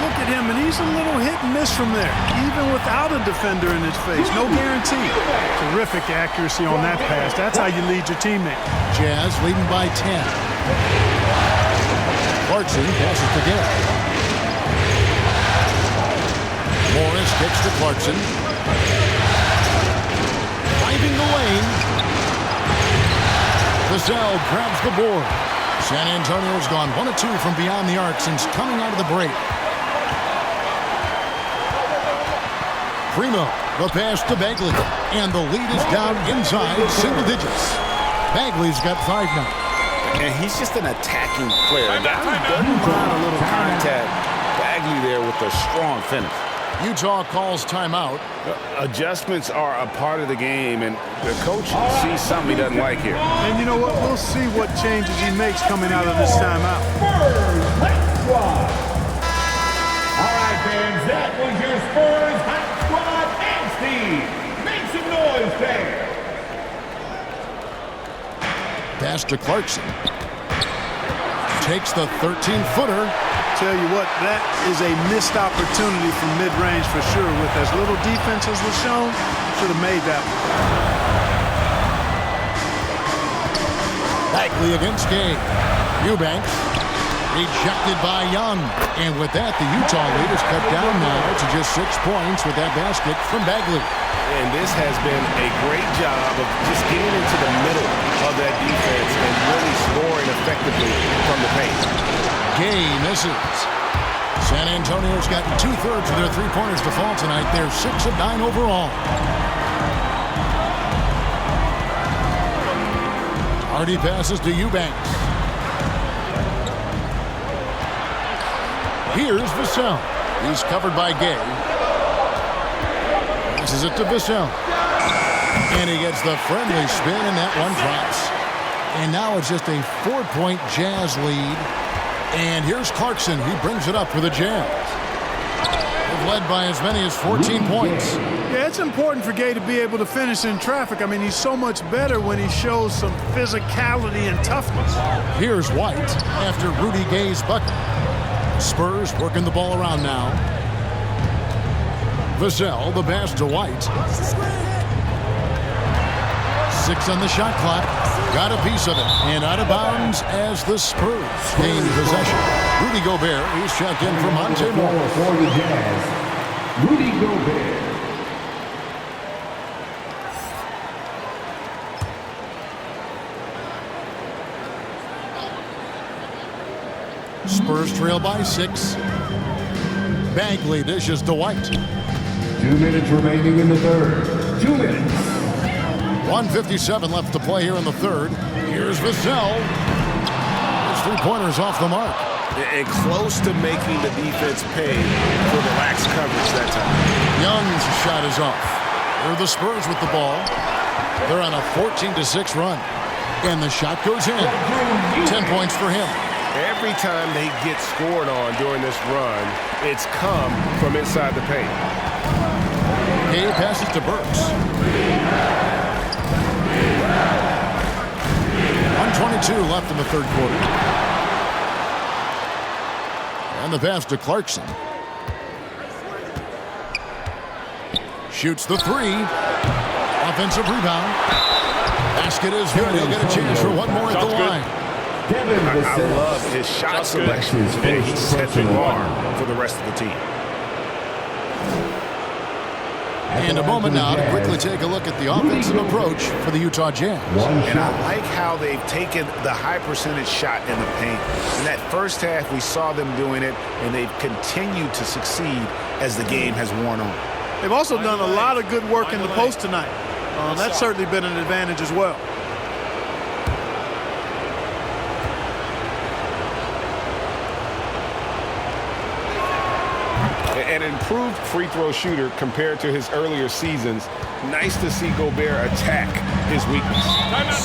Look at him, and he's a little hit and miss from there, even without a defender in his face. No guarantee. Terrific accuracy on that pass. That's how you lead your teammate. Jazz leading by 10. Clarkson passes to Gay. Morris kicks to Clarkson. Driving the lane. Vassell grabs the board. San Antonio's gone 1 of 2 from beyond the arc since coming out of the break. Primo, the pass to Bagley. And the lead is down inside single digits. Bagley's got 5 now. And he's just an attacking player. A guy who doesn't mind a little contact. Bagley there with a strong finish. Utah calls timeout. Adjustments are a part of the game, and the coach sees something he doesn't like here. And you know what? We'll see what changes he makes coming out of this timeout. Spurs Hot Squad. All right, fans, that was your Spurs Hot Squad and Steve. Make some noise there. Pass to Clarkson. Takes the 13-footer. Tell you what, that is a missed opportunity from mid-range for sure. With as little defense as was shown, should have made that one. Bagley against Gay. Eubanks rejected by Young. And with that, the Utah lead is cut down now to just 6 points with that basket from Bagley. And this has been a great job of just getting into the middle of that defense and really scoring effectively from the paint. Gay misses. San Antonio's gotten 2/3 of their three-pointers to fall tonight. They're 6 of 9 overall. Hardy passes to Eubanks. Here's Vassell. He's covered by Gay. Passes it to Vassell. And he gets the friendly spin, and that one drops. And now it's just a 4-point Jazz lead. And here's Clarkson. He brings it up for the Jazz. They've led by as many as 14 points. Yeah, it's important for Gay to be able to finish in traffic. I mean, he's so much better when he shows some physicality and toughness. Here's White after Rudy Gay's bucket. Spurs working the ball around now. Vassell, the pass to White. 6 on the shot clock. Got a piece of it. And out of bounds as the Spurs gain possession. Rudy Gobert, he's checked in for Monte Morris. For the Jazz, Rudy Gobert. Spurs trail by 6. Bagley dishes to White. 2 minutes remaining in the third. 2 minutes. 1:57 left to play here in the third. Here's Vassell. His three-pointer's off the mark. And close to making the defense pay for the lax coverage that time. Young's shot is off. Here are the Spurs with the ball. They're on a 14-6 run. And the shot goes in. 10 points for him. Every time they get scored on during this run, it's come from inside the paint. Gay passes to Burks. 1:22 left in the third quarter. And the pass to Clarkson. Shoots the 3. Offensive rebound. Basket is good. He'll get a chance for one more at the line. I love his shot selection today. He set the bar for the rest of the team. And a moment now to quickly take a look at the offensive approach for the Utah Jazz. And I like how they've taken the high percentage shot in the paint. In that first half, we saw them doing it, and they've continued to succeed as the game has worn on. They've also done a lot of good work in the post tonight. That's certainly been an advantage as well. An improved free throw shooter compared to his earlier seasons. Nice to see Gobert attack his weakness.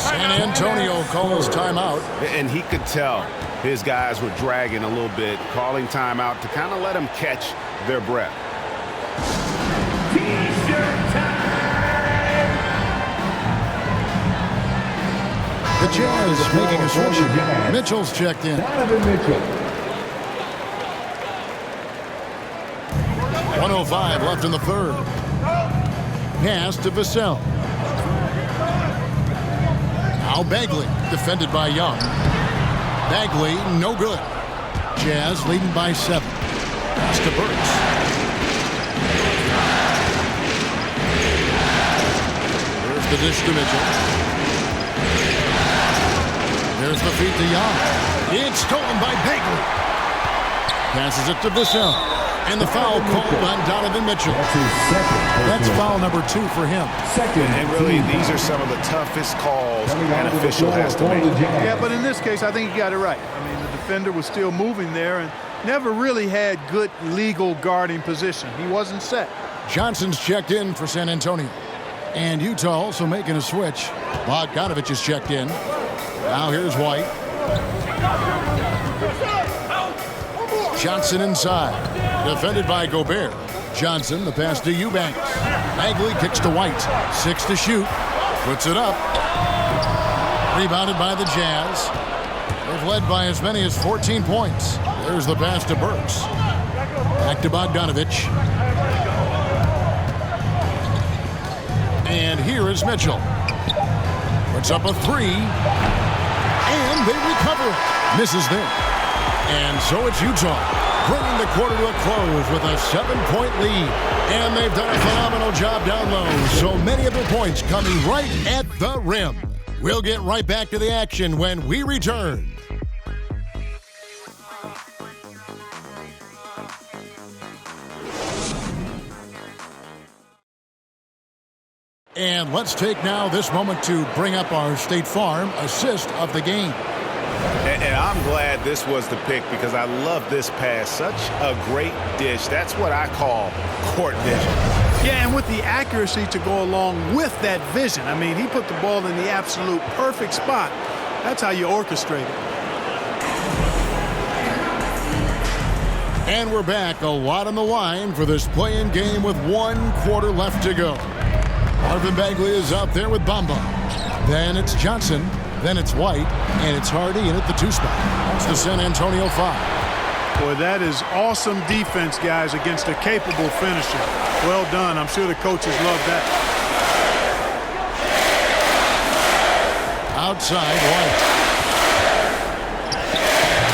San Antonio calls timeout. And he could tell his guys were dragging a little bit, calling timeout to kind of let them catch their breath. The Jazz making a switch. Mitchell's checked in. 1:05 left in the third. Pass to Vassell. Now Bagley, defended by Young. Bagley, no good. Jazz leading by 7. Pass to Burks. There's the dish to Mitchell. There's the feed to Young. It's stolen by Bagley. Passes it to Vassell. And the foul called on Donovan Mitchell. That's foul number 2 for him. And really, these are some of the toughest calls an official has to make. Yeah, but in this case, I think he got it right. I mean, the defender was still moving there and never really had good legal guarding position. He wasn't set. Johnson's checked in for San Antonio. And Utah also making a switch. Bogdanovich is checked in. Now here's White. Johnson inside. Defended by Gobert. Johnson, the pass to Eubanks. Bagley kicks to White. 6 to shoot. Puts it up. Rebounded by the Jazz. They've led by as many as 14 points. There's the pass to Burks. Back to Bogdanovich. And here is Mitchell. Puts up a 3. And they recover it. Misses there. And so it's Utah bringing the quarter to a close with a 7-point lead. And they've done a phenomenal job down low. So many of their points coming right at the rim. We'll get right back to the action when we return. And let's take now this moment to bring up our State Farm assist of the game. And I'm glad this was the pick because I love this pass. Such a great dish. That's what I call court vision. Yeah, and with the accuracy to go along with that vision. I mean, he put the ball in the absolute perfect spot. That's how you orchestrate it. And we're back. A lot on the line for this play-in game with 1 quarter left to go. Marvin Bagley is out there with Bamba. Then it's Johnson. Then it's White, and it's Hardy in at the 2 spot. That's the San Antonio 5. Boy, that is awesome defense, guys, against a capable finisher. Well done. I'm sure the coaches love that. Outside, White.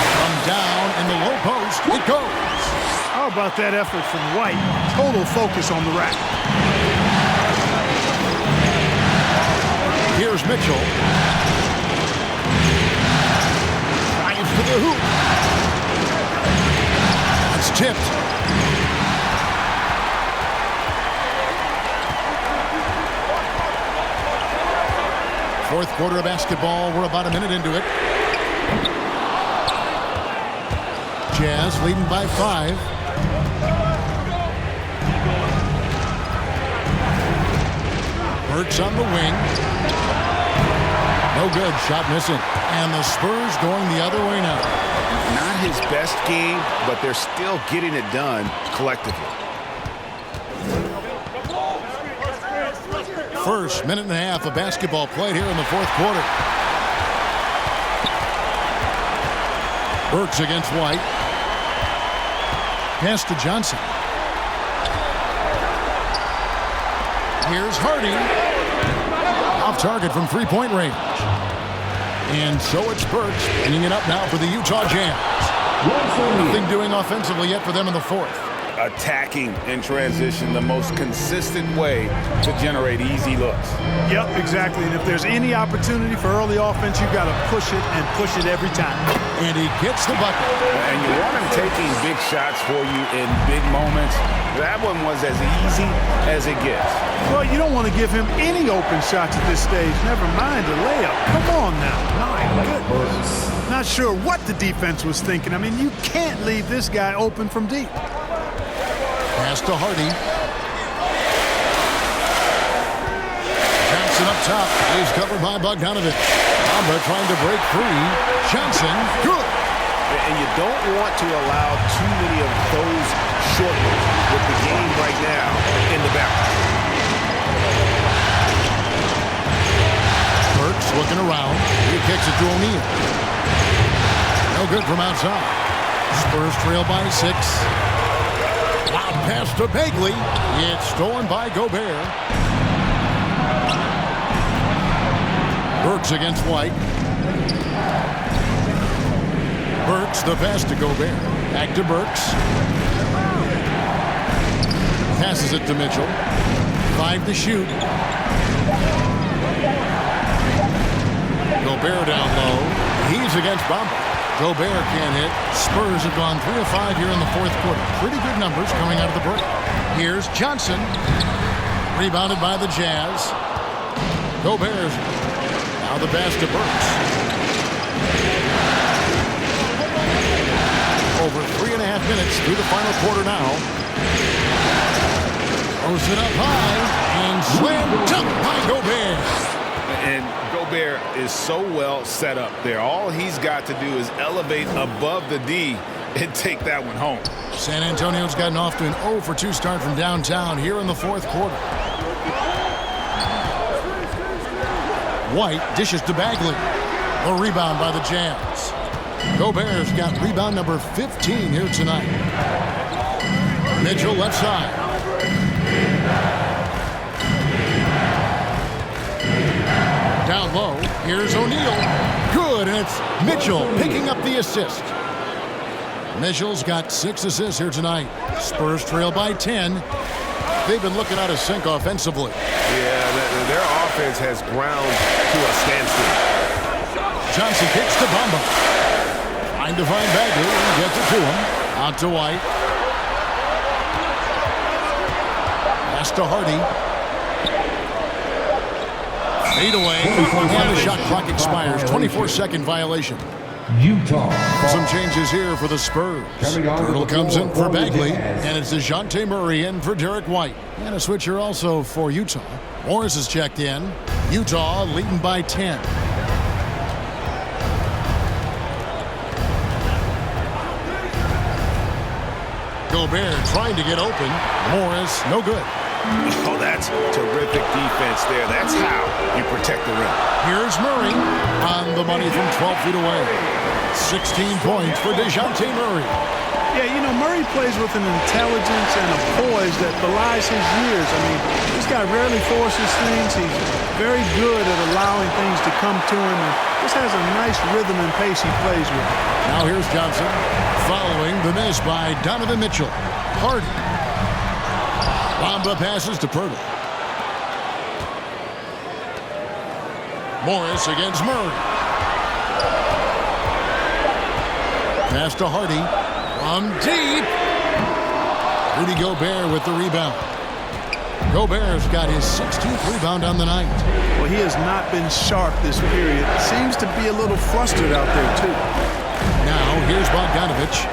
From down in the low post, it goes. How about that effort from White? Total focus on the rack. Here's Mitchell. To the hoop. It's tipped. Fourth quarter of basketball. We're about a minute into it. Jazz leading by 5. Burks on the wing. No good. Shot missing. And the Spurs going the other way now. Not his best game, but they're still getting it done collectively. First minute and a half of basketball played here in the fourth quarter. Burks against White. Pass to Johnson. Here's Hardy. Off target from 3-point range. And so it's Burks bringing it up now for the Utah Jazz. Nothing doing offensively yet for them in the fourth. Attacking in transition, the most consistent way to generate easy looks. Yep, exactly. And if there's any opportunity for early offense, you've got to push it and push it every time. And he gets the bucket. And you want him taking big shots for you in big moments. That one was as easy as it gets. Well, you don't want to give him any open shots at this stage, never mind a layup. Come on now. My goodness. Not sure what the defense was thinking. I mean, you can't leave this guy open from deep. Pass to Hardy. Johnson up top. He's covered by Bogdanovich. Bamba trying to break free. Johnson, good. And you don't want to allow too many of those short ones with the game right now in the balance. Burks looking around. He kicks it to O'Neal. No good from outside. Spurs trail by 6. Loud pass to Bagley. It's stolen by Gobert. Burks against White. Burks, the pass to Gobert. Back to Burks. Passes it to Mitchell. 5 to shoot. Gobert down low. He's against Bamba. Gobert can't hit. Spurs have gone 3 of 5 here in the fourth quarter. Pretty good numbers coming out of the break. Here's Johnson. Rebounded by the Jazz. Gobert. Now the pass to Burks. Over 3.5 minutes through the final quarter now. Throws it up high and slam dunk by Gobert. And Gobert is so well set up there. All he's got to do is elevate above the D and take that one home. San Antonio's gotten off to an 0 for 2 start from downtown here in the fourth quarter. White dishes to Bagley. A rebound by the Jazz. Gobert's got rebound number 15 here tonight. Mitchell left side. Down low, here's O'Neal. Good, and it's Mitchell picking up the assist. Mitchell's got 6 assists here tonight. Spurs trail by 10. They've been looking out of sync offensively. Yeah, their offense has ground to a standstill. Johnson kicks to Bamba. Trying to find Bagley and gets it to him. Out to White. Pass to Hardy. Fade away, and the shot clock expires. 24-second violation. Utah. Some changes here for the Spurs. Turtle comes in for Bagley, and it's DeJounte Murray in for Derek White. And a switcher also for Utah. Morris is checked in. Utah leading by 10. Gobert trying to get open. Morris, no good. Oh, that's terrific defense there. That's how you protect the rim. Here's Murray on the money from 12 feet away. 16 points for DeJounte Murray. Yeah, you know, Murray plays with an intelligence and a poise that belies his years. I mean, this guy rarely forces things. He's very good at allowing things to come to him, and just has a nice rhythm and pace he plays with. Now here's Johnson following the miss by Donovan Mitchell. Hardy. Bamba passes to Pirtle. Morris against Murray. Pass to Hardy. From deep. Rudy Gobert with the rebound. Gobert's got his 16th rebound on the night. Well, he has not been sharp this period. Seems to be a little flustered out there, too. Now, here's Bogdanovich.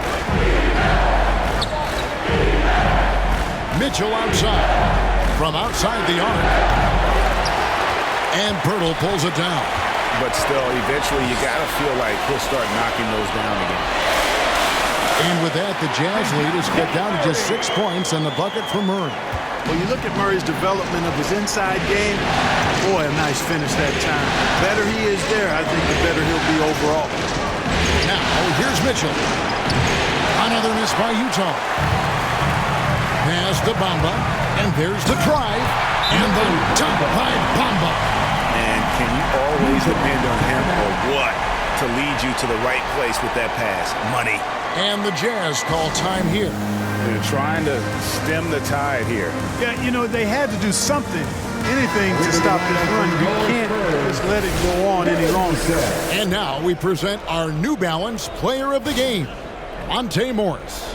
Mitchell outside. From outside the arc. And Pirtle pulls it down. But still, eventually, you got to feel like he'll start knocking those down again. And with that, the Jazz lead is cut down to just 6 points and the bucket for Murray. When you look at Murray's development of his inside game, boy, a nice finish that time. The better he is there, I think the better he'll be overall. Now, here's Mitchell. Another miss by Utah. Pass to Bamba, and there's the drive, and the dunk by Bamba. And Can you always depend on him or what to lead you to the right place with that pass? Money. And the Jazz call time here. They're trying to stem the tide here. Yeah, you know, they had to do something, anything to stop this run. You can't just let it go on any longer. And now we present our New Balance Player of the Game, Monte Morris.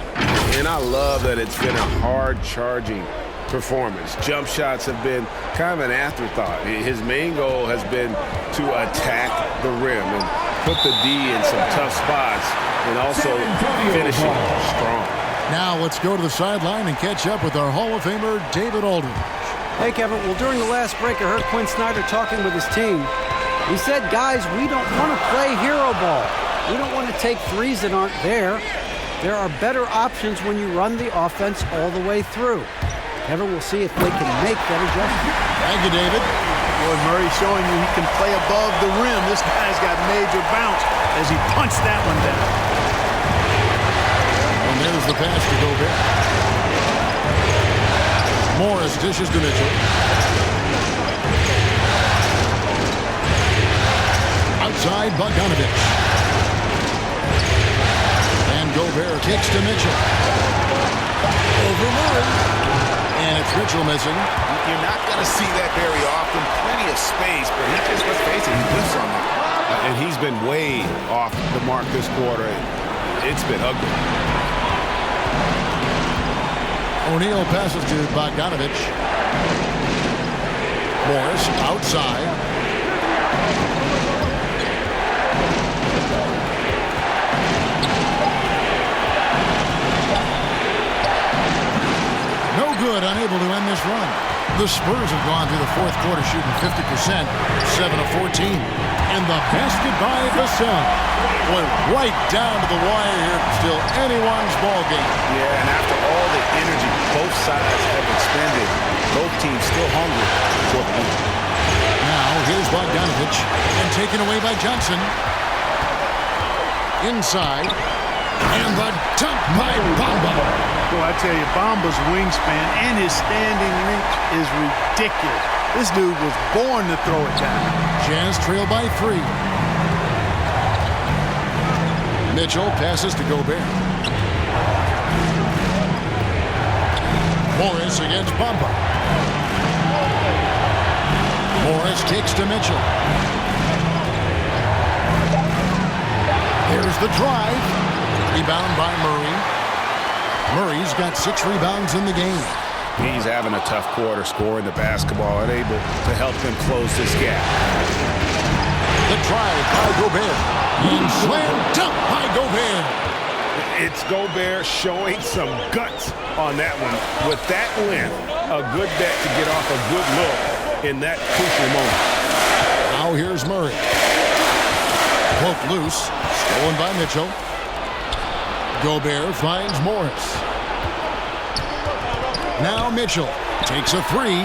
And I love that it's been a hard-charging performance. Jump shots have been kind of an afterthought. His main goal has been to attack the rim and put the D in some tough spots and also finishing strong. Now let's go to the sideline and catch up with our Hall of Famer, David Aldridge. Hey, Kevin. Well, during the last break, I heard Quinn Snyder talking with his team. He said, guys, we don't want to play hero ball. We don't want to take threes that aren't there. There are better options when you run the offense all the way through. Kevin, we'll see if they can make that adjustment. Thank you, David. Boy, Murray showing you he can play above the rim. This guy's got major bounce as he punched that one down. And there's the pass to Gobert. Morris dishes to Mitchell. Outside, Bogdanovich. And Gobert kicks to Mitchell. Over Murray. And it's Mitchell missing. You're not going to see that very often. Plenty of space, but he just, let's face it, he lifts on it. And he's been way off the mark this quarter. It's been ugly. O'Neal passes to Bogdanovich. Morris outside. No good, unable to end this run. The Spurs have gone through the fourth quarter shooting 50%, 7 of 14. And the basket by Vassell. Went right down to the wire here. Still anyone's ball game. Yeah, and after all the energy both sides have expended, both teams still hungry for the win. Now here's Bogdanovich and taken away by Johnson. Inside. And the dunk by Bamba. Boy, I tell you, Bamba's wingspan and his standing reach is ridiculous. This dude was born to throw it down. Jazz trail by 3. Mitchell passes to Gobert. Morris against Bamba. Morris kicks to Mitchell. Here's the drive. Rebound by Murray. Murray's got 6 rebounds in the game. He's having a tough quarter scoring the basketball and able to help them close this gap. The drive by Gobert. And slam dunk by Gobert. It's Gobert showing some guts on that one. With that length, a good bet to get off a good look in that crucial moment. Now here's Murray. Poke loose. Stolen by Mitchell. Gobert finds Morris. Now Mitchell takes a 3.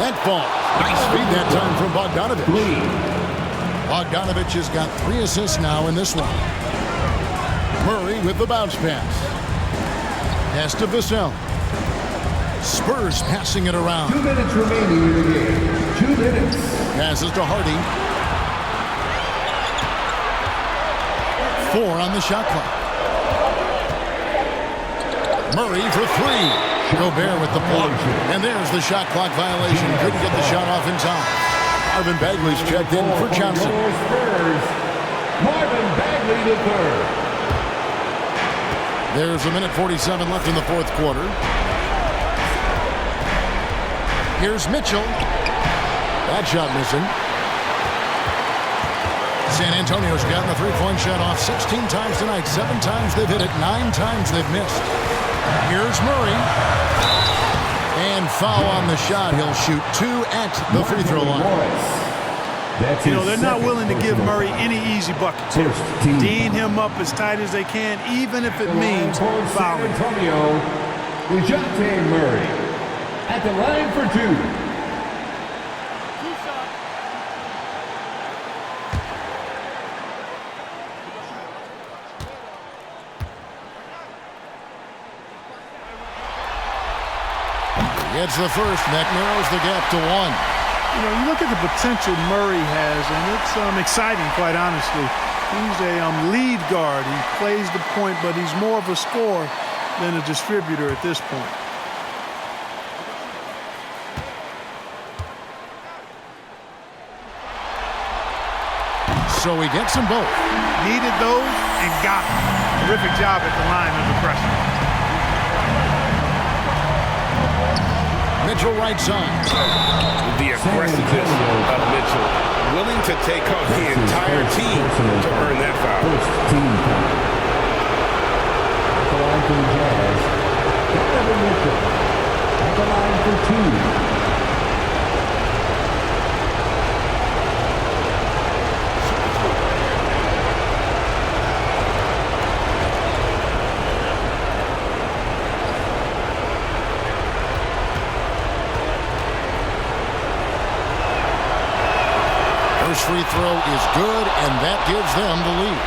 That falls. Nice feed that time from Bogdanovich. Bogdanovich has got 3 assists now in this one. Murray with the bounce pass. Pass to Vassell. Spurs passing it around. 2 minutes remaining in the game. 2 minutes. Passes to Hardy. 4 on the shot clock. Murray for 3. Gobert with the block. And there's the shot clock violation. Couldn't get the shot off in time. Marvin Bagley's checked in for Johnson. Spurs, Marvin Bagley III. There's a minute 47 left in the fourth quarter. Here's Mitchell. That shot missing. San Antonio's gotten the three-point shot off 16 times tonight. 7 times they've hit it. 9 times they've missed. Here's Murray. And foul on the shot. He'll shoot 2 at the free throw line. You know, they're not willing to give Murray any easy buckets here. Dean him up as tight as they can, even if it means fouling. San Antonio, DeJounte Murray at the line for 2. Gets the first, and that narrows the gap to 1. You know, you look at the potential Murray has, and it's exciting, quite honestly. He's a lead guard. He plays the point, but he's more of a scorer than a distributor at this point. So he gets them both. Needed those and got them. Terrific job at the line under pressure. Mitchell right side. The aggressiveness of Mitchell, willing to take on the entire team to earn that foul. At the line for the Jazz, Donovan Mitchell. At the line for 2. First free throw is good, and that gives them the lead.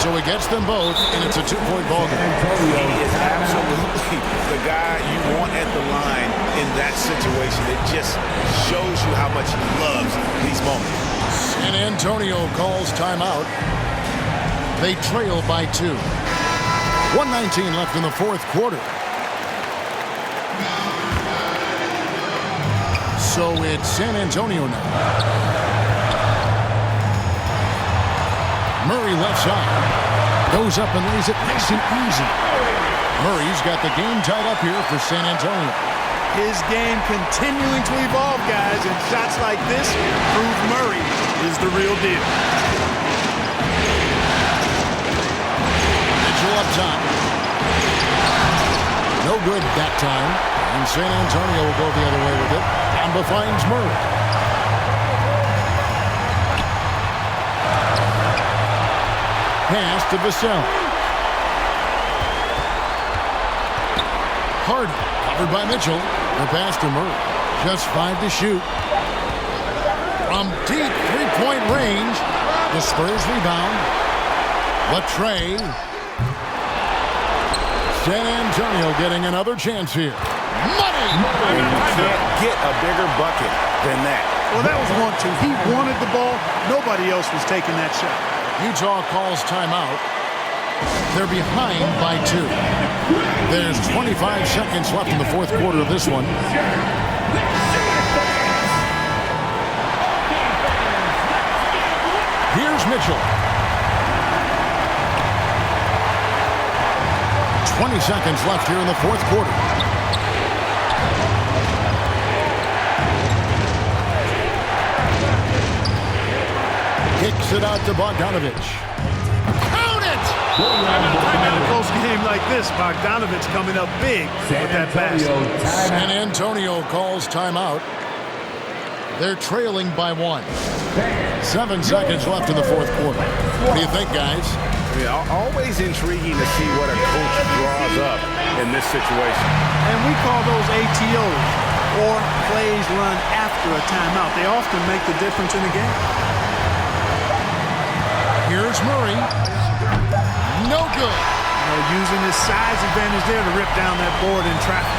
So he gets them both, and it's a two-point ball game. He is absolutely the guy you want at the line in that situation. It just shows you how much he loves these moments. San Antonio calls timeout. They trail by 2. 1:19 left in the fourth quarter. So it's San Antonio now. Murray left side. Goes up and lays it nice and easy. Murray's got the game tied up here for San Antonio. His game continuing to evolve, guys, and shots like this prove Murray is the real deal. Mitchell up top. No good that time. And San Antonio will go the other way with it. Amba finds Murray. Pass to Vassell. Harden, covered by Mitchell. The pass to Murray. Just 5 to shoot. From deep three-point range, the Spurs rebound. Latrey. San Antonio getting another chance here. Money! You can't get a bigger bucket than that. Well, that was 1-2. He wanted the ball. Nobody else was taking that shot. Utah calls timeout. They're behind by 2. There's 25 seconds left in the fourth quarter of this one. Here's Mitchell. 20 seconds left here in the fourth quarter. Kicks it out to Bogdanovich. Count it! In a close game like this, Bogdanovich coming up big with that pass. San Antonio calls timeout. They're trailing by 1. 7 seconds left in the fourth quarter. What do you think, guys? Yeah, always intriguing to see what a coach draws up in this situation. And we call those ATOs, or plays run after a timeout. They often make the difference in the game. Here's Murray. No good. Using his size advantage there to rip down that board in traffic.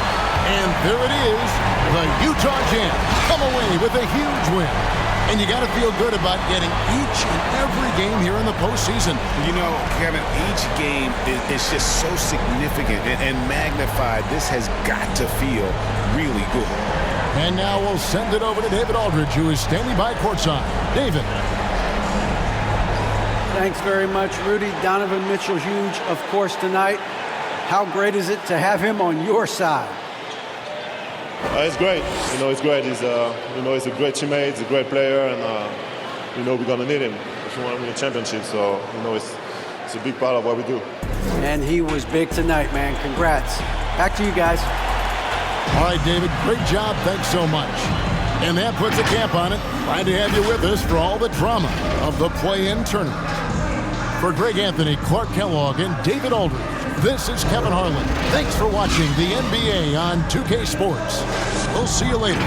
And there it is. The Utah Jazz come away with a huge win. And you got to feel good about getting each and every game here in the postseason. You know, Kevin, each game is just so significant and magnified. This has got to feel really good. And now we'll send it over to David Aldridge, who is standing by courtside. David. Thanks very much, Rudy. Donovan Mitchell, huge, of course, tonight. How great is it to have him on your side? It's great. It's great. He's a great teammate. He's a great player, and we're gonna need him if we want to win a championship. So it's a big part of what we do. And he was big tonight, man. Congrats. Back to you guys. All right, David. Great job. Thanks so much. And that puts a cap on it. Glad to have you with us for all the drama of the play-in tournament. For Greg Anthony, Clark Kellogg, and David Aldridge, This is Kevin Harlan. Thanks for watching the NBA on 2K Sports. We'll see you later.